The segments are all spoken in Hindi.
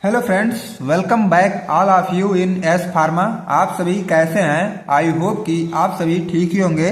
Hello friends, welcome back all of you in S pharma. आप सभी कैसे हैं? आई होप कि आप सभी ठीक ही होंगे।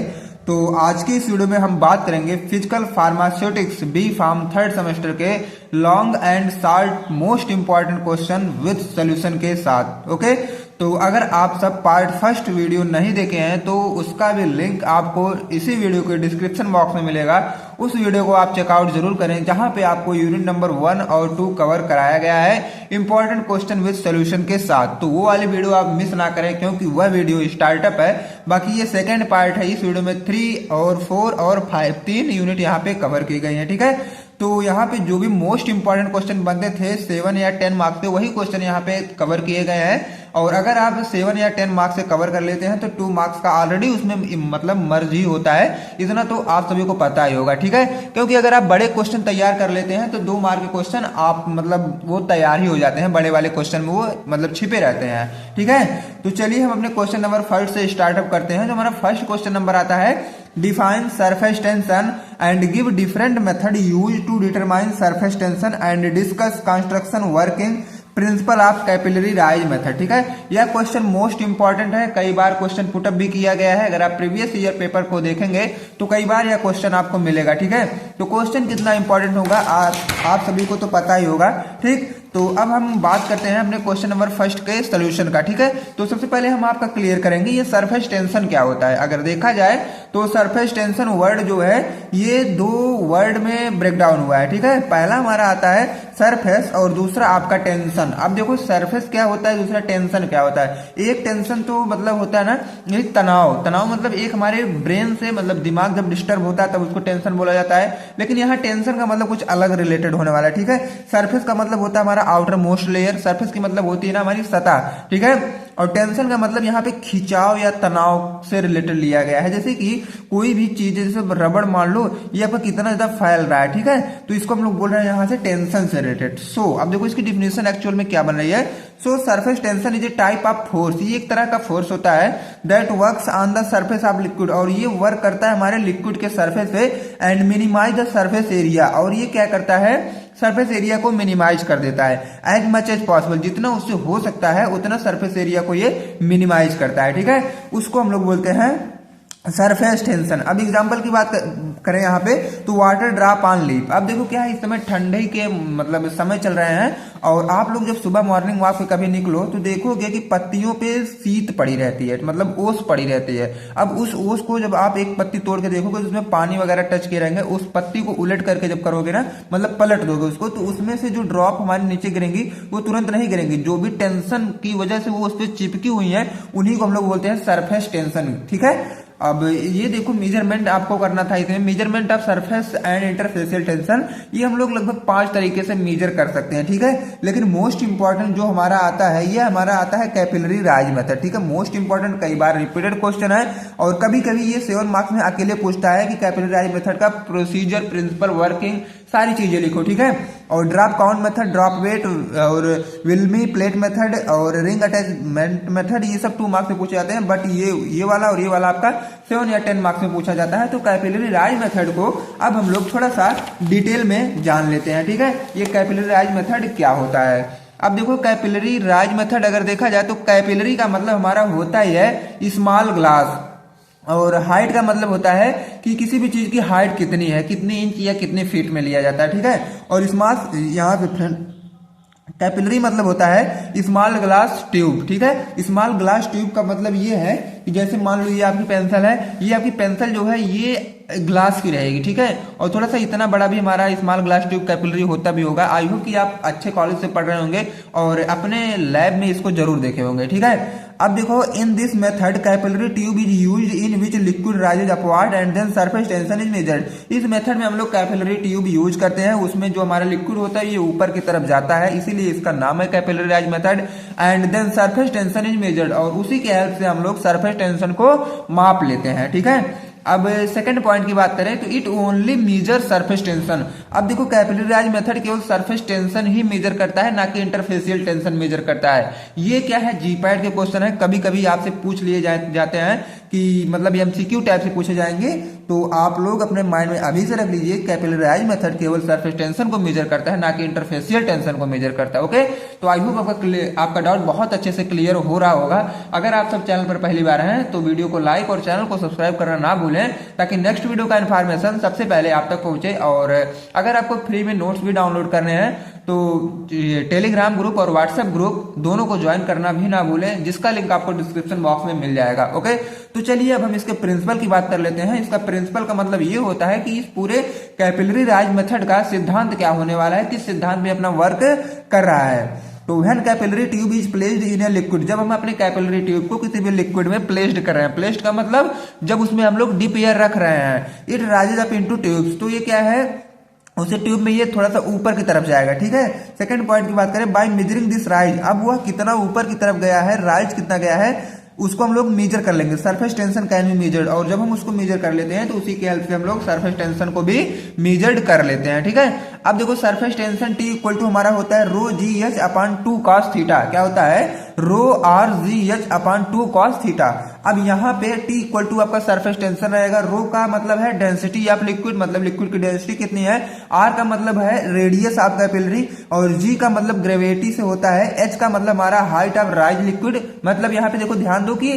तो आज की इस वीडियो में हम बात करेंगे physical pharmaceutics B pharm third semester के long and short most important question with solution के साथ। ओके, तो अगर आप सब पार्ट फर्स्ट वीडियो नहीं देखे हैं तो उसका भी लिंक आपको इसी वीडियो के डिस्क्रिप्शन बॉक्स में मिलेगा। उस वीडियो को आप चेकआउट जरूर करें, जहां पे आपको यूनिट नंबर 1 और 2 कवर कराया गया है इंपॉर्टेंट क्वेश्चन विद सोल्यूशन के साथ। तो वो वाली वीडियो आप मिस ना करें, क्योंकि वह वीडियो स्टार्टअप है। बाकी ये सेकेंड पार्ट है। इस वीडियो में 3 और 4 और 5 तीन यूनिट यहाँ पे कवर की गई है। ठीक है, तो यहाँ पे जो भी मोस्ट इंपॉर्टेंट क्वेश्चन बनते थे 7 या 10 मार्क्स के, वही क्वेश्चन यहाँ पे कवर किए गए हैं। और अगर आप 7 या 10 मार्क्स से कवर कर लेते हैं तो 2 मार्क्स का ऑलरेडी उसमें मतलब मर्ज ही होता है। इतना तो आप सभी को पता ही होगा। ठीक है, क्योंकि अगर आप बड़े क्वेश्चन तैयार कर लेते हैं तो 2 मार्क के क्वेश्चन आप मतलब वो तैयार ही हो जाते हैं। बड़े वाले क्वेश्चन में वो मतलब छिपे रहते हैं। ठीक है, तो चलिए हम अपने क्वेश्चन नंबर फर्स्ट से स्टार्टअप करते हैं। जो हमारा फर्स्ट क्वेश्चन नंबर आता है, define surface tension and give different method use to determine surface tension and discuss construction working principle of capillary rise method. ठीक है, यह क्वेश्चन मोस्ट इंपॉर्टेंट है। कई बार क्वेश्चन पुटअप भी किया गया है। अगर आप प्रीवियस ईयर पेपर को देखेंगे तो कई बार यह क्वेश्चन आपको मिलेगा। ठीक है, तो क्वेश्चन कितना इंपॉर्टेंट होगा आप सभी को तो पता ही होगा। ठीक, तो अब हम बात करते हैं अपने क्वेश्चन नंबर फर्स्ट के सोल्यूशन का। ठीक है, तो सबसे पहले हम आपका क्लियर करेंगे ये सरफेस टेंशन क्या होता है। अगर देखा जाए तो सरफेस टेंशन वर्ड जो है ये 2 वर्ड में ब्रेक डाउन हुआ है। ठीक है, पहला हमारा आता है सरफेस और दूसरा आपका टेंशन। अब देखो सरफेस क्या होता है, दूसरा टेंशन क्या होता है। एक टेंशन तो मतलब होता है ना ये तनाव। तनाव मतलब एक हमारे ब्रेन से मतलब दिमाग जब डिस्टर्ब होता है तब उसको टेंशन बोला जाता है। लेकिन यहाँ टेंशन का मतलब कुछ अलग रिलेटेड होने वाला है। ठीक है, सरफेस का मतलब होता है हमारा आउटर मोस्ट लेयर। सरफेस की मतलब होती है ना हमारी सतह। ठीक है, और टेंशन का मतलब यहाँ पे खिंचाव या तनाव से रिलेटेड लिया गया है। जैसे कि कोई भी चीज, जैसे रबड़ मान लो, ये आपका कितना ज्यादा फैल रहा है। ठीक है, तो इसको हम लोग बोल रहे हैं यहाँ से टेंशन से रिलेटेड। सो अब देखो इसकी डिफिनेशन एक्चुअल में क्या बन रही है। सो surface tension is a type of force. ये एक तरह का फोर्स होता है that works on the surface of liquid, और ये वर्क करता है हमारे लिक्विड के सरफेस पे and minimize the surface area. और ये क्या करता है, सरफेस एरिया को मिनिमाइज कर देता है एज मच एज पॉसिबल। जितना उससे हो सकता है उतना सरफेस एरिया को ये मिनिमाइज करता है। ठीक है, उसको हम लोग बोलते हैं सरफेस टेंशन। अब एग्जांपल की बात करें यहाँ पे तो वाटर ड्रॉप ऑन लीफ। अब देखो क्या है, इस समय ठंडे के मतलब समय चल रहे हैं और आप लोग जब सुबह मॉर्निंग वॉक पे कभी निकलो तो देखोगे कि पत्तियों पे शीत पड़ी रहती है, मतलब ओस पड़ी रहती है। अब उस ओस को जब आप एक पत्ती तोड़ के देखोगे तो उसमें पानी वगैरह टच किए रहेंगे। उस पत्ती को उलट करके जब करोगे ना, मतलब पलट दोगे उसको, तो उसमें से जो ड्रॉप हमारे नीचे गिरेंगी वो तुरंत नहीं गिरेंगी। जो भी टेंशन की वजह से वो उस पर चिपकी हुई है उन्हीं को हम लोग बोलते हैं सरफेस टेंशन। ठीक है, अब ये देखो मेजरमेंट आपको करना था इसमें, measurement of surface and interfacial tension. ये हम लोग लगभग 5 तरीके से मेजर कर सकते हैं। ठीक है, लेकिन मोस्ट इंपॉर्टेंट जो हमारा आता है ये हमारा आता है कैपिलरी राइज मेथड। ठीक है, मोस्ट इंपॉर्टेंट, कई बार रिपीटेड क्वेश्चन है और कभी कभी ये 7 मार्क्स में अकेले पूछता है कि कैपिलरी राइज मेथड का प्रोसीजर, प्रिंसिपल, वर्किंग, सारी चीजें लिखो। ठीक है, और drop count method, drop weight और विल्मी प्लेट मेथड और रिंग अटैचमेंट मेथड, ये सब 2 मार्क्स में पूछे जाते हैं। बट ये वाला और ये वाला आपका 7 या 10 मार्क्स में पूछा जाता है। तो कैपिलरी राइज मेथड को अब हम लोग थोड़ा सा डिटेल में जान लेते हैं। ठीक है, ये कैपिलरी राइज मेथड क्या होता है। अब देखो कैपिलरी राइज मेथड अगर देखा जाए तो कैपिलरी का मतलब हमारा होता ही है स्मॉल ग्लास, और हाइट का मतलब होता है कि किसी भी चीज की हाइट कितनी है, कितनी इंच या कितने फीट में लिया जाता है। ठीक है, और स्मॉल यहाँ पे कैपिलरी मतलब होता है स्मॉल ग्लास ट्यूब। ठीक है, स्मॉल ग्लास ट्यूब का मतलब ये है कि जैसे मान लो ये आपकी पेंसिल है, ये आपकी पेंसिल जो है ये ग्लास की रहेगी। ठीक है, और थोड़ा सा इतना बड़ा भी हमारा स्मॉल ग्लास ट्यूब कैपिलरी होता भी होगा। आई होप कि आप अच्छे कॉलेज से पढ़ रहे होंगे और अपने लैब में इसको जरूर देखे होंगे। ठीक है, अब देखो in this method capillary tube is used in which liquid rises upward and then surface tension is measured. इस मेथड में हम लोग कैपिलरी ट्यूब यूज करते हैं, उसमें जो हमारा लिक्विड होता है ये ऊपर की तरफ जाता है, इसीलिए इसका नाम है capillary rise method. And then surface tension is measured, और उसी के हेल्प से हम लोग सरफेस टेंशन को माप लेते हैं। ठीक है, अब सेकंड पॉइंट की बात करें तो it only measure surface tension. अब देखो कैपिलरी राइज मेथड केवल सरफेस टेंशन ही मेजर करता है, ना कि इंटरफेसियल टेंशन मेजर करता है। ये क्या है, जीपैट के क्वेश्चन है, कभी कभी आपसे पूछ लिए जाते हैं कि मतलब एमसीक्यू टाइप से पूछे जाएंगे। तो आप लोग अपने माइंड में अभी से रख लीजिए, कैपिलराइज मेथड केवल सरफेस टेंशन को मेजर करता है, ना कि इंटरफेशियल टेंशन को मेजर करता है। ओके, तो आई होप आपका डाउट बहुत अच्छे से क्लियर हो रहा होगा। अगर आप सब चैनल पर पहली बार हैं तो वीडियो को लाइक और चैनल को सब्सक्राइब करना ना भूलें, ताकि नेक्स्ट वीडियो का इन्फॉर्मेशन सबसे पहले आप तक पहुंचे। और अगर आपको फ्री में नोट्स भी डाउनलोड करने हैं तो टेलीग्राम ग्रुप और व्हाट्सएप ग्रुप दोनों को ज्वाइन करना भी ना भूलें, जिसका लिंक आपको डिस्क्रिप्शन बॉक्स में मिल जाएगा। ओके, तो चलिए अब हम इसके प्रिंसिपल की बात कर लेते हैं। इसका प्रिंसिपल का मतलब ये होता है कि इस पूरे कैपिलरी राइज मेथड का सिद्धांत क्या होने वाला है, किस सिद्धांत में अपना वर्क कर रहा है। तो when capillary tube is placed in a liquid, जब हम अपने कैपिलरी ट्यूब को किसी भी लिक्विड में प्लेस्ड कर रहे हैं, प्लेस्ड का मतलब जब उसमें हम लोग डीप एयर रख रहे हैं, it rises up into tubes, तो ये क्या है, उसे ट्यूब में ये थोड़ा सा ऊपर की तरफ जाएगा। ठीक है, सेकंड पॉइंट की बात करें, बाय मेजरिंग दिस राइज, अब वह कितना ऊपर की तरफ गया है, राइज कितना गया है, उसको हम लोग मेजर कर लेंगे। Surface tension can be measured, और जब हम उसको मेजर कर लेते हैं तो उसी के हेल्प से हम लोग सरफेस टेंशन को भी मेजर्ड कर लेते हैं। ठीक है, अब देखो surface tension T equal to हमारा होता है rho G H upon 2 cos theta, क्या होता है, rho R G H upon 2 cos theta. अब यहाँ पे T इक्वल टू आपका सरफेस टेंशन रहेगा, रो का मतलब है डेंसिटी ऑफ लिक्विड, मतलब लिक्विड की डेंसिटी कितनी है, R का मतलब है रेडियस ऑफ कैपिलरी, और G का मतलब ग्रेविटी से होता है, H का मतलब हमारा हाइट ऑफ राइज लिक्विड, मतलब यहाँ पे देखो ध्यान दो कि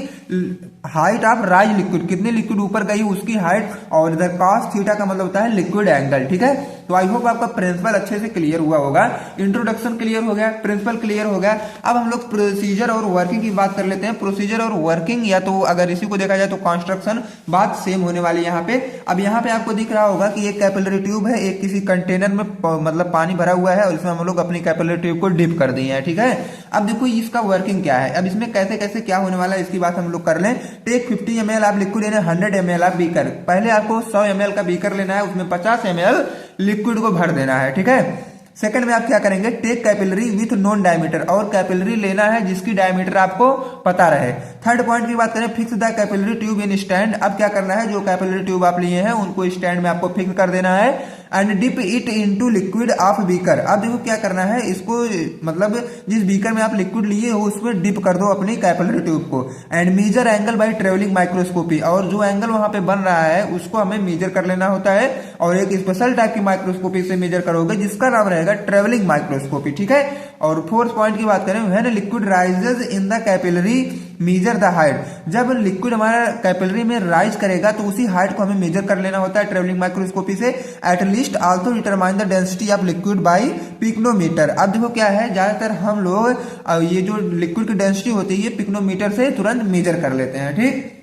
हाइट ऑफ राइज लिक्विड, कितनी लिक्विड ऊपर गई उसकी हाइट, और इधर cos थीटा का मतलब होता है लिक्विड एंगल। ठीक है, तो आई होप आपका प्रिंसिपल अच्छे से क्लियर हुआ होगा, इंट्रोडक्शन क्लियर हो गया, प्रिंसिपल क्लियर हो गया। अब हम लोग प्रोसीजर और वर्किंग की बात कर लेते हैं। प्रोसीजर और वर्किंग, या तो अगर इसी को देखा जाए तो कंस्ट्रक्शन, बात सेम होने वाली है यहाँ पे। अब यहाँ पे आपको दिख रहा होगा कि एक कैपिलरी ट्यूब है, एक किसी कंटेनर में मतलब पानी भरा हुआ है, और इसमें हम लोग अपनी कैपिलरी ट्यूब को डिप कर दिए हैं। ठीक है, अब देखो इसका वर्किंग क्या है, अब इसमें कैसे कैसे क्या होने वाला है इसकी बात हम लोग कर लें। Take 50 ml of liquid in 100 ml of beaker, पहले आपको 100 ml का बीकर लेना है, उसमें 50 ml लिक्विड को भर देना है। ठीक है, सेकंड में आप क्या करेंगे, take capillary with known diameter, और कैपिलरी लेना है जिसकी डायमीटर आपको पता रहे। थर्ड पॉइंट की बात करें, fix the capillary tube in stand, अब क्या करना है, जो कैपिलरी ट्यूब आप लिए हैं उनको स्टैंड में आपको फिक्स कर देना है, and dip it into liquid of beaker. अब देखो क्या करना है, इसको मतलब जिस बीकर में आप लिक्विड लिए हो उसमें डिप कर दो अपनी कैपिलरी ट्यूब को, and measure angle by travelling microscopy, और जो एंगल वहां पे बन रहा है उसको हमें मेजर कर लेना होता है, और एक स्पेशल टाइप की माइक्रोस्कोपी से मेजर करोगे जिसका नाम रहेगा ट्रेवलिंग माइक्रोस्कोपी। ठीक है, और फोर्थ पॉइंट की बात करें, when liquid rises in the capillary measure the height, जब लिक्विड हमारा कैपिलरी में राइज करेगा तो उसी हाइट को हमें मेजर कर लेना होता है ट्रेवलिंग माइक्रोस्कोपी से। At least also determine the density of liquid bye pycnometer. अब देखो क्या है, ज्यादातर हम लोग ये जो लिक्विड की डेंसिटी होती है ये पिक्नोमीटर से तुरंत मेजर कर लेते हैं। ठीक,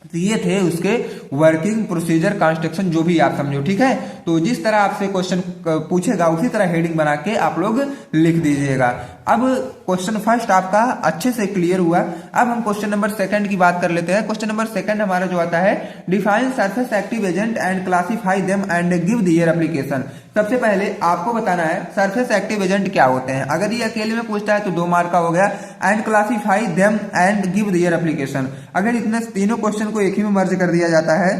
तो ये थे उसके वर्किंग, प्रोसीजर, कंस्ट्रक्शन, जो भी आप समझो। ठीक है, तो जिस तरह आपसे क्वेश्चन पूछेगा उसी तरह हेडिंग बना के आप लोग लिख दीजिएगा। अब क्वेश्चन फर्स्ट आपका अच्छे से क्लियर हुआ। अब हम क्वेश्चन नंबर सेकंड की बात कर लेते हैं। क्वेश्चन नंबर सेकंड हमारा जो आता है, define surface active agent and classify them and give their application. सबसे पहले आपको बताना है सरफेस एक्टिव एजेंट क्या होते हैं। अगर ये अकेले में पूछता है तो 2 मार्क का हो गया, and classify them and give their application. अगर इतने तीनों क्वेश्चन को एक ही में मर्ज कर दिया जाता है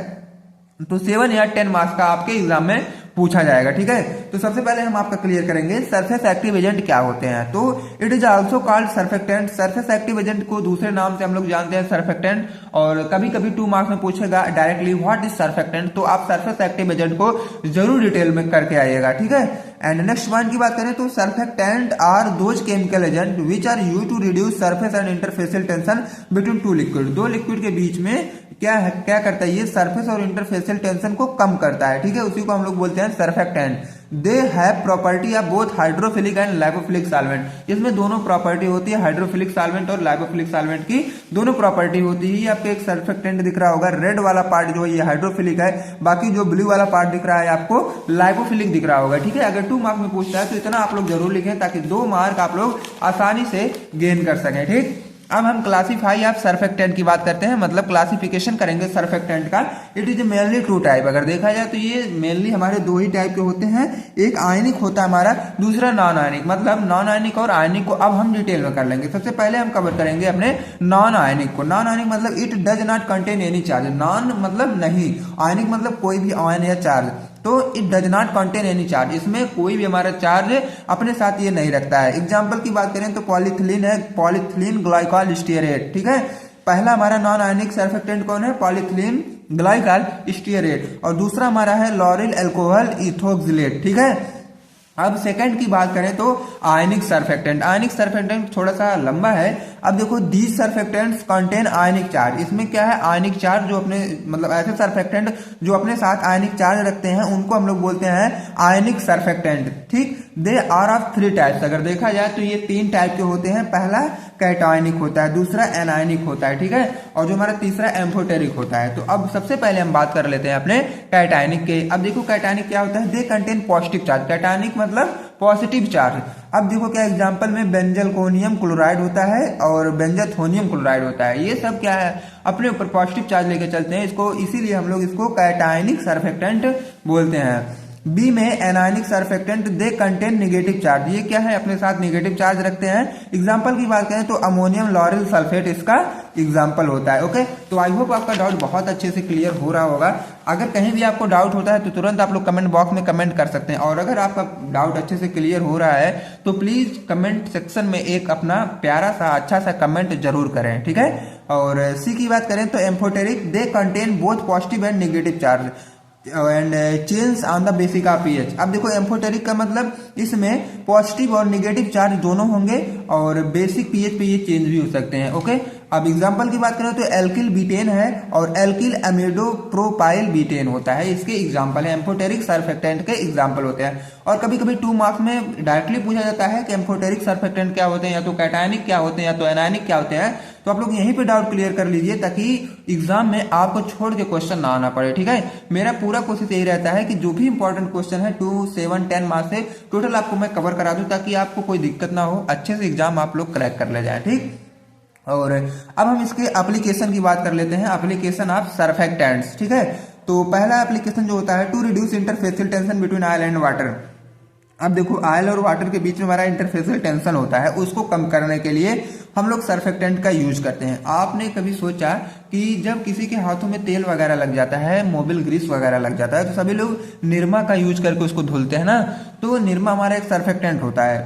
तो 7 या 10 मार्क्स का आपके एग्जाम में पूछा जाएगा। ठीक है, तो सबसे पहले हम आपका क्लियर करेंगे सरफेस एक्टिव एजेंट क्या होते हैं। तो it is also called surfactant. Surface active agent को दूसरे नाम से हम लोग जानते हैं सर्फेक्टेंट, और कभी कभी 2 मार्क्स में पूछेगा डायरेक्टली व्हाट इज सर्फेक्टेंट, तो आप सरफेस एक्टिव एजेंट को जरूर डिटेल में करके आइएगा। ठीक है, एंड नेक्स्ट पॉइंट की बात करें तो surfactant are those chemical agent which are used to reduce surface and interfacial tension between 2 liquid. 2 liquid के बीच में क्या करता है, ये सरफेस और इंटरफेशियल टेंशन को कम करता है। ठीक है, उसी को हम लोग बोलते हैं surfactant. They have property of both hydrophilic and lipophilic solvent. इसमें दोनों प्रॉपर्टी होती है, हाइड्रोफिलिक सॉल्वेंट और लाइपोफिलिक सॉल्वेंट की दोनों प्रॉपर्टी होती है। आपको एक सर्फेक्टेंट दिख रहा होगा, रेड वाला पार्ट जो है ये हाइड्रोफिलिक है, बाकी जो ब्लू वाला पार्ट दिख रहा है आपको लाइपोफिलिक दिख रहा होगा। ठीक है, अगर 2 मार्क में पूछता है तो इतना आप लोग जरूर लिखें ताकि 2 मार्क आप लोग आसानी से गेन कर सकें। ठीक, अब हम क्लासीफाई ऑफ सर्फेक्टेंट की बात करते हैं, मतलब क्लासिफिकेशन करेंगे सर्फेक्टेंट का। It is mainly 2 type. अगर देखा जाए तो ये मेनली हमारे 2 ही टाइप के होते हैं, एक आयनिक होता है हमारा, दूसरा नॉन आयनिक। मतलब नॉन आयनिक और आयनिक को अब हम डिटेल में कर लेंगे। सबसे पहले हम कवर करेंगे अपने नॉन आयनिक को। नॉन आयनिक मतलब it does not contain any charge. Non मतलब नहीं, आयनिक मतलब कोई भी आयन या चार्ज, तो it does not contain any charge, इसमें कोई भी हमारा चार्ज अपने साथ ये नहीं रखता है। एग्जांपल की बात करें तो पॉलीथिलीन है, पॉलीथिलीन ग्लाइकॉल स्टीयरेट। ठीक है, पहला हमारा नॉन आयनिक सर्फेक्टेंट कौन है, पॉलीथिलीन ग्लाइकॉल स्टीयरेट और दूसरा हमारा है लॉरिल अल्कोहल इथोक्सिलेट। ठीक है, अब सेकंड की बात करें तो आयनिक सरफेक्टेंट। आयनिक सरफेक्टेंट थोड़ा सा लंबा है। अब देखो these surfactants contain ionic charge. इसमें क्या है, आयनिक चार्ज जो अपने मतलब ऐसे सरफेक्टेंट जो अपने साथ आयनिक चार्ज रखते हैं उनको हम लोग बोलते हैं आयनिक सरफेक्टेंट। ठीक, दे आर ऑफ 3 टाइप्स। अगर देखा जाए तो ये 3 टाइप के होते हैं। पहला कैटायनिक होता है, दूसरा एनायनिक होता है, ठीक है, और जो हमारा तीसरा एम्फोटेरिक होता है। तो अब सबसे पहले हम बात कर लेते हैं अपने कैटायनिक के। अब देखो कैटायनिक क्या होता है, they contain positive charge. Cationic मतलब पॉजिटिव चार्ज। अब देखो क्या एग्जांपल में बेंजलकोनियम क्लोराइड होता है और बेंजाथोनियम क्लोराइड होता है। ये सब क्या है, अपने ऊपर पॉजिटिव चार्ज लेके चलते हैं इसको, इसीलिए हम लोग इसको कैटायनिक सरफेक्टेंट बोलते हैं। बी में anionic surfactant, they contain negative charge. ये क्या है, अपने साथ नेगेटिव चार्ज रखते हैं। एग्जांपल की बात करें तो अमोनियम लॉरिल सल्फेट इसका एग्जांपल होता है। ओके, तो आई होप आपका डाउट बहुत अच्छे से क्लियर हो रहा होगा। अगर कहीं भी आपको डाउट होता है तो तुरंत आप लोग कमेंट बॉक्स में कमेंट कर सकते हैं, और अगर आपका डाउट अच्छे से क्लियर हो रहा है तो प्लीज कमेंट सेक्शन में एक अपना प्यारा सा अच्छा सा कमेंट जरूर करें। ठीक है, और सी की बात करें तो amphoteric, they contain both positive and negative charge and change on the basic of pH. अब देखो एम्फोटेरिक का मतलब इसमें पॉजिटिव और नेगेटिव चार्ज दोनों होंगे और बेसिक पीएच पे ये चेंज भी हो सकते हैं। ओके, अब एग्जांपल की बात करें तो एल्किल बीटेन है और एल्किल अमीडो प्रोपाइल बीटेन होता है, इसके एग्जांपल है, एम्फोटेरिक सरफेक्टेंट के एग्जांपल होते हैं। और कभी कभी 2 मार्क्स में डायरेक्टली पूछा जाता है कि एम्फोटेरिक सरफेक्टेंट क्या होते हैं, या तो कैटायनिक क्या होते हैं, या तो एनायनिक क्या होते हैं। तो आप लोग यहीं पे डाउट क्लियर कर लीजिए ताकि एग्जाम में आपको छोड़ के क्वेश्चन ना आना पड़े। ठीक है, मेरा पूरा कोशिश यही रहता है कि जो भी इंपॉर्टेंट क्वेश्चन है 2, 7, 10 मार्क्स से टोटल आपको मैं कवर करा दूं ताकि आपको कोई दिक्कत ना हो, अच्छे से एग्जाम आप लोग क्रैक कर ले जाए। ठीक, और अब हम इसके एप्लीकेशन की बात कर लेते हैं, एप्लीकेशन ऑफ सरफेक्टेंट्स। ठीक है, तो पहला एप्लीकेशन जो होता है, to reduce interfacial tension between oil and water. अब देखो ऑयल और वाटर के बीच में हमारा इंटरफेसियल टेंशन होता है, उसको कम करने के लिए हम लोग सरफेक्टेंट का यूज करते हैं। आपने कभी सोचा कि जब किसी के हाथों में तेल वगैरह लग जाता है, मोबिल ग्रीस वगैरह लग जाता है, तो सभी लोग निरमा का यूज करके उसको धुलते हैं ना। तो निरमा हमारा एक सरफेक्टेंट होता है,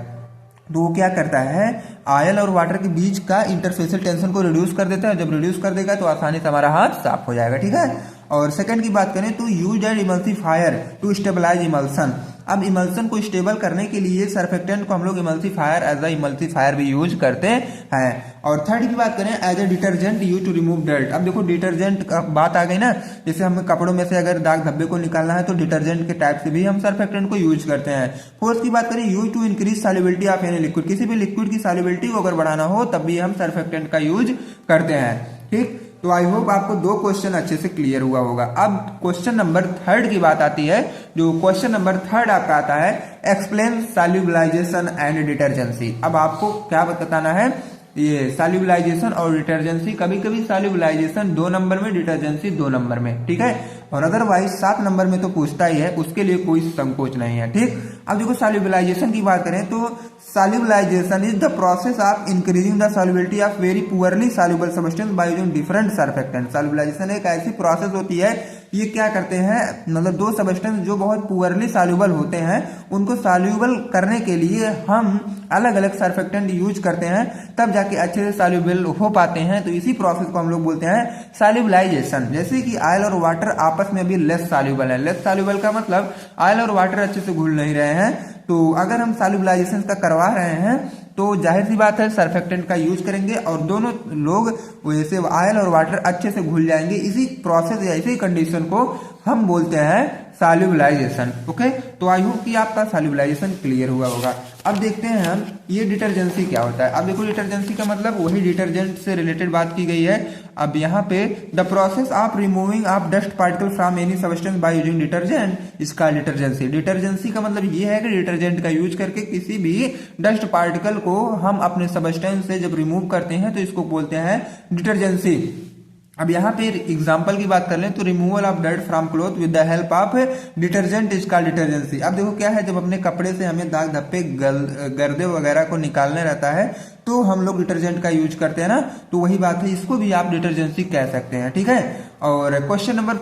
तो वो क्या करता है, ऑयल और वाटर के बीच का इंटरफेसियल टेंशन को रिड्यूस कर देता है। जब रिड्यूस कर देगा तो आसानी से हमारा हाथ साफ हो जाएगा। ठीक है, और सेकंड की बात करें तो use and emulsifier to stabilise emulsion. अब इमल्सन को स्टेबल करने के लिए सरफेक्टेंट को हम लोग इमल्सिफायर एज अ इमल्सिफायर भी यूज करते हैं। और थर्ड की बात करें as a detergent use to remove dirt. अब देखो डिटर्जेंट का बात आ गई ना, जैसे हमें कपड़ों में से अगर दाग धब्बे को निकालना है तो डिटर्जेंट के टाइप से भी हम सरफेक्टेंट को यूज करते हैं। फोर्थ की बात करें use to increase solubility of any liquid. किसी भी लिक्विड की सॉल्युबिलिटी को अगर बढ़ाना हो तब भी हम सरफेक्टेंट का यूज करते हैं। ठीक, तो आई होप आपको 2 क्वेश्चन अच्छे से क्लियर हुआ होगा। अब क्वेश्चन नंबर 3 की बात आती है। जो क्वेश्चन नंबर 3 आपका आता है, एक्सप्लेन सॉल्युबलाइजेशन एंड डिटर्जेंसी। अब आपको क्या बताना है, ये सॉल्युबलाइजेशन और डिटर्जेंसी। कभी कभी सॉल्युबलाइजेशन 2 नंबर में, डिटर्जेंसी 2 नंबर में। ठीक है, और अदरवाइज 7 नंबर में तो पूछता ही है, उसके लिए कोई संकोच नहीं है। ठीक, अब देखो सॉल्युबलाइजेशन की बात करें तो solubilisation is the process of increasing the solubility of very poorly soluble substance by using different surfactant. Solubilisation एक ऐसी प्रोसेस होती है, ये क्या करते हैं, मतलब 2 सब्सटेंस जो बहुत पुअरली सॉल्युबल होते हैं उनको सॉल्युबल करने के लिए हम अलग अलग सरफेक्टेंट यूज करते हैं, तब जाके अच्छे से सॉल्युबल हो पाते हैं। तो इसी प्रोसेस को हम लोग बोलते हैं सॉल्युबलाइजेशन। जैसे कि ऑयल और वाटर आपस में अभी लेस सॉल्युबल है। लेस सॉल्युबल का मतलब ऑयल और वाटर अच्छे से घुल नहीं रहे हैं, तो अगर हम सॉल्युबलाइजेशन का करवा रहे हैं तो जाहिर सी बात है सरफेक्टेंट का यूज करेंगे और दोनों लोग वैसे ऑयल और वाटर अच्छे से घुल जाएंगे। इसी प्रोसेस या इसी कंडीशन को हम बोलते हैं सॉल्युबलाइजेशन। ओके, तो आई होप कि आपका सॉल्युबलाइजेशन क्लियर हुआ होगा। अब देखते हैं हम ये डिटर्जेंसी क्या होता है। अब देखो डिटर्जेंसी का मतलब वही डिटर्जेंट से रिलेटेड बात की गई है। अब यहाँ पे the process of removing of dust particle from any substance by using detergent इसका डिटर्जेंसी। डिटर्जेंसी का मतलब ये है कि डिटर्जेंट का यूज करके किसी भी डस्ट पार्टिकल को हम अपने सब्सटेंस से जब रिमूव करते हैं तो इसको बोलते हैं डिटर्जेंसी। अब यहाँ पे एग्जाम्पल की बात कर लें तो removal of dirt from cloth with the help of detergent is called detergency. अब देखो क्या है, जब अपने कपड़े से हमें दाग धब्बे गर्दे वगैरह को निकालने रहता है तो हम लोग डिटर्जेंट का यूज करते हैं ना, तो वही बात है, इसको भी आप डिटर्जेंसी कह सकते हैं। ठीक है, और क्वेश्चन नंबर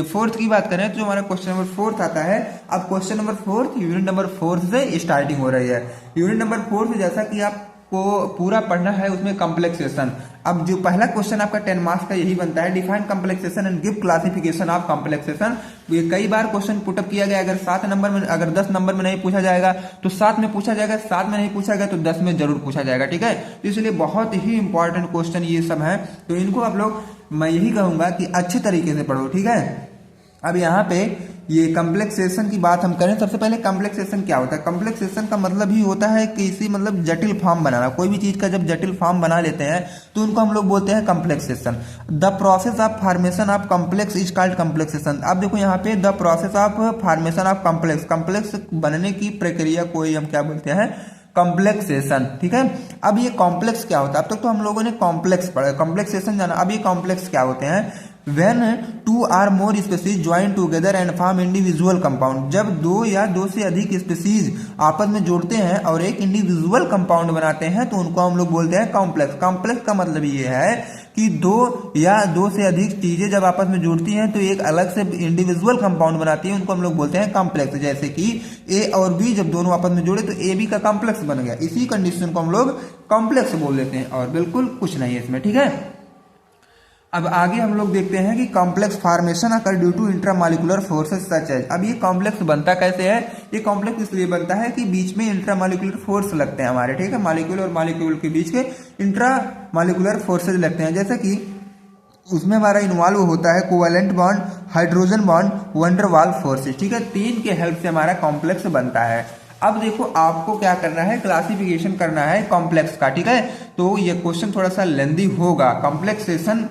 4 की बात करें तो जो हमारा क्वेश्चन नंबर 4 आता है। अब क्वेश्चन नंबर 4 यूनिट नंबर 4 से स्टार्टिंग हो रही है। यूनिट नंबर 4 से जैसा कि आप को पूरा पढ़ना है उसमें कॉम्प्लेक्सेशन। अब जो पहला क्वेश्चन आपका 10 मार्क्स का यही बनता है, define complexation and give classification of complexation. ये कई बार क्वेश्चन पुटअप किया गया, अगर 7 नंबर में, अगर 10 नंबर में नहीं पूछा जाएगा तो 7 में पूछा जाएगा, 7 में नहीं पूछा गया तो 10 में जरूर पूछा जाएगा, ठीक है। तो इसलिए बहुत ही इंपॉर्टेंट क्वेश्चन ये सब है, तो इनको आप लोग, मैं यही कहूंगा कि अच्छे तरीके से पढ़ो, ठीक है। अब यहाँ पे ये कॉम्प्लेक्सेशन की बात हम करें, सबसे पहले कॉम्प्लेक्सेशन क्या होता है। कॉम्प्लेक्सेशन का मतलब ही होता है किसी मतलब जटिल फॉर्म बनाना। कोई भी चीज का जब जटिल फॉर्म बना लेते हैं तो उनको हम लोग बोलते हैं complexation. The process of formation of complex is called complexation. अब देखो यहाँ पे the process of formation of complex, complex बनने की प्रक्रिया को हम क्या बोलते हैं, कॉम्प्लेक्सेशन, ठीक है। अब ये कॉम्प्लेक्स क्या होता है, अब तक तो हम लोगों ने कॉम्प्लेक्स पढ़ा, कॉम्प्लेक्सेशन जाना। अब ये कॉम्प्लेक्स क्या होते हैं, When two or more species join together and form individual compound, जब दो या दो से अधिक स्पीसीज आपस में जोड़ते हैं और एक इंडिविजुअल कंपाउंड बनाते हैं तो उनको हम लोग बोलते हैं कॉम्प्लेक्स। कॉम्प्लेक्स का मतलब ये है कि दो या दो से अधिक चीजें जब आपस में जुड़ती हैं तो एक अलग से इंडिविजुअल कंपाउंड बनाती है, उनको हम लोग बोलते हैं कॉम्प्लेक्स। जैसे कि ए और बी जब दोनों आपस में जुड़े तो ए बी का कॉम्प्लेक्स बन गया, इसी कंडीशन को हम लोग कॉम्प्लेक्स बोल देते हैं, और बिल्कुल कुछ नहीं है इसमें, ठीक है। अब आगे हम लोग देखते हैं कि complex formation occur due to intramolecular forces such as. अब ये कॉम्प्लेक्स बनता कैसे है, ये कॉम्प्लेक्स इसलिए बनता है कि बीच में इंट्रामॉलिक्यूलर फोर्स लगते हैं हमारे, ठीक है। मॉलिक्यूल और मॉलिक्यूल के बीच के इंट्रामॉलिक्यूलर फोर्सेज लगते हैं, जैसे कि उसमें हमारा इन्वॉल्व होता है covalent bond, hydrogen bond, van der Waals forces, ठीक है। 3 के हेल्प से हमारा कॉम्प्लेक्स बनता है। अब देखो आपको क्या करना है, क्लासिफिकेशन करना है कॉम्प्लेक्स का, ठीक है। तो ये क्वेश्चन थोड़ा सा लेंदी होगा, कॉम्प्लेक्सेशन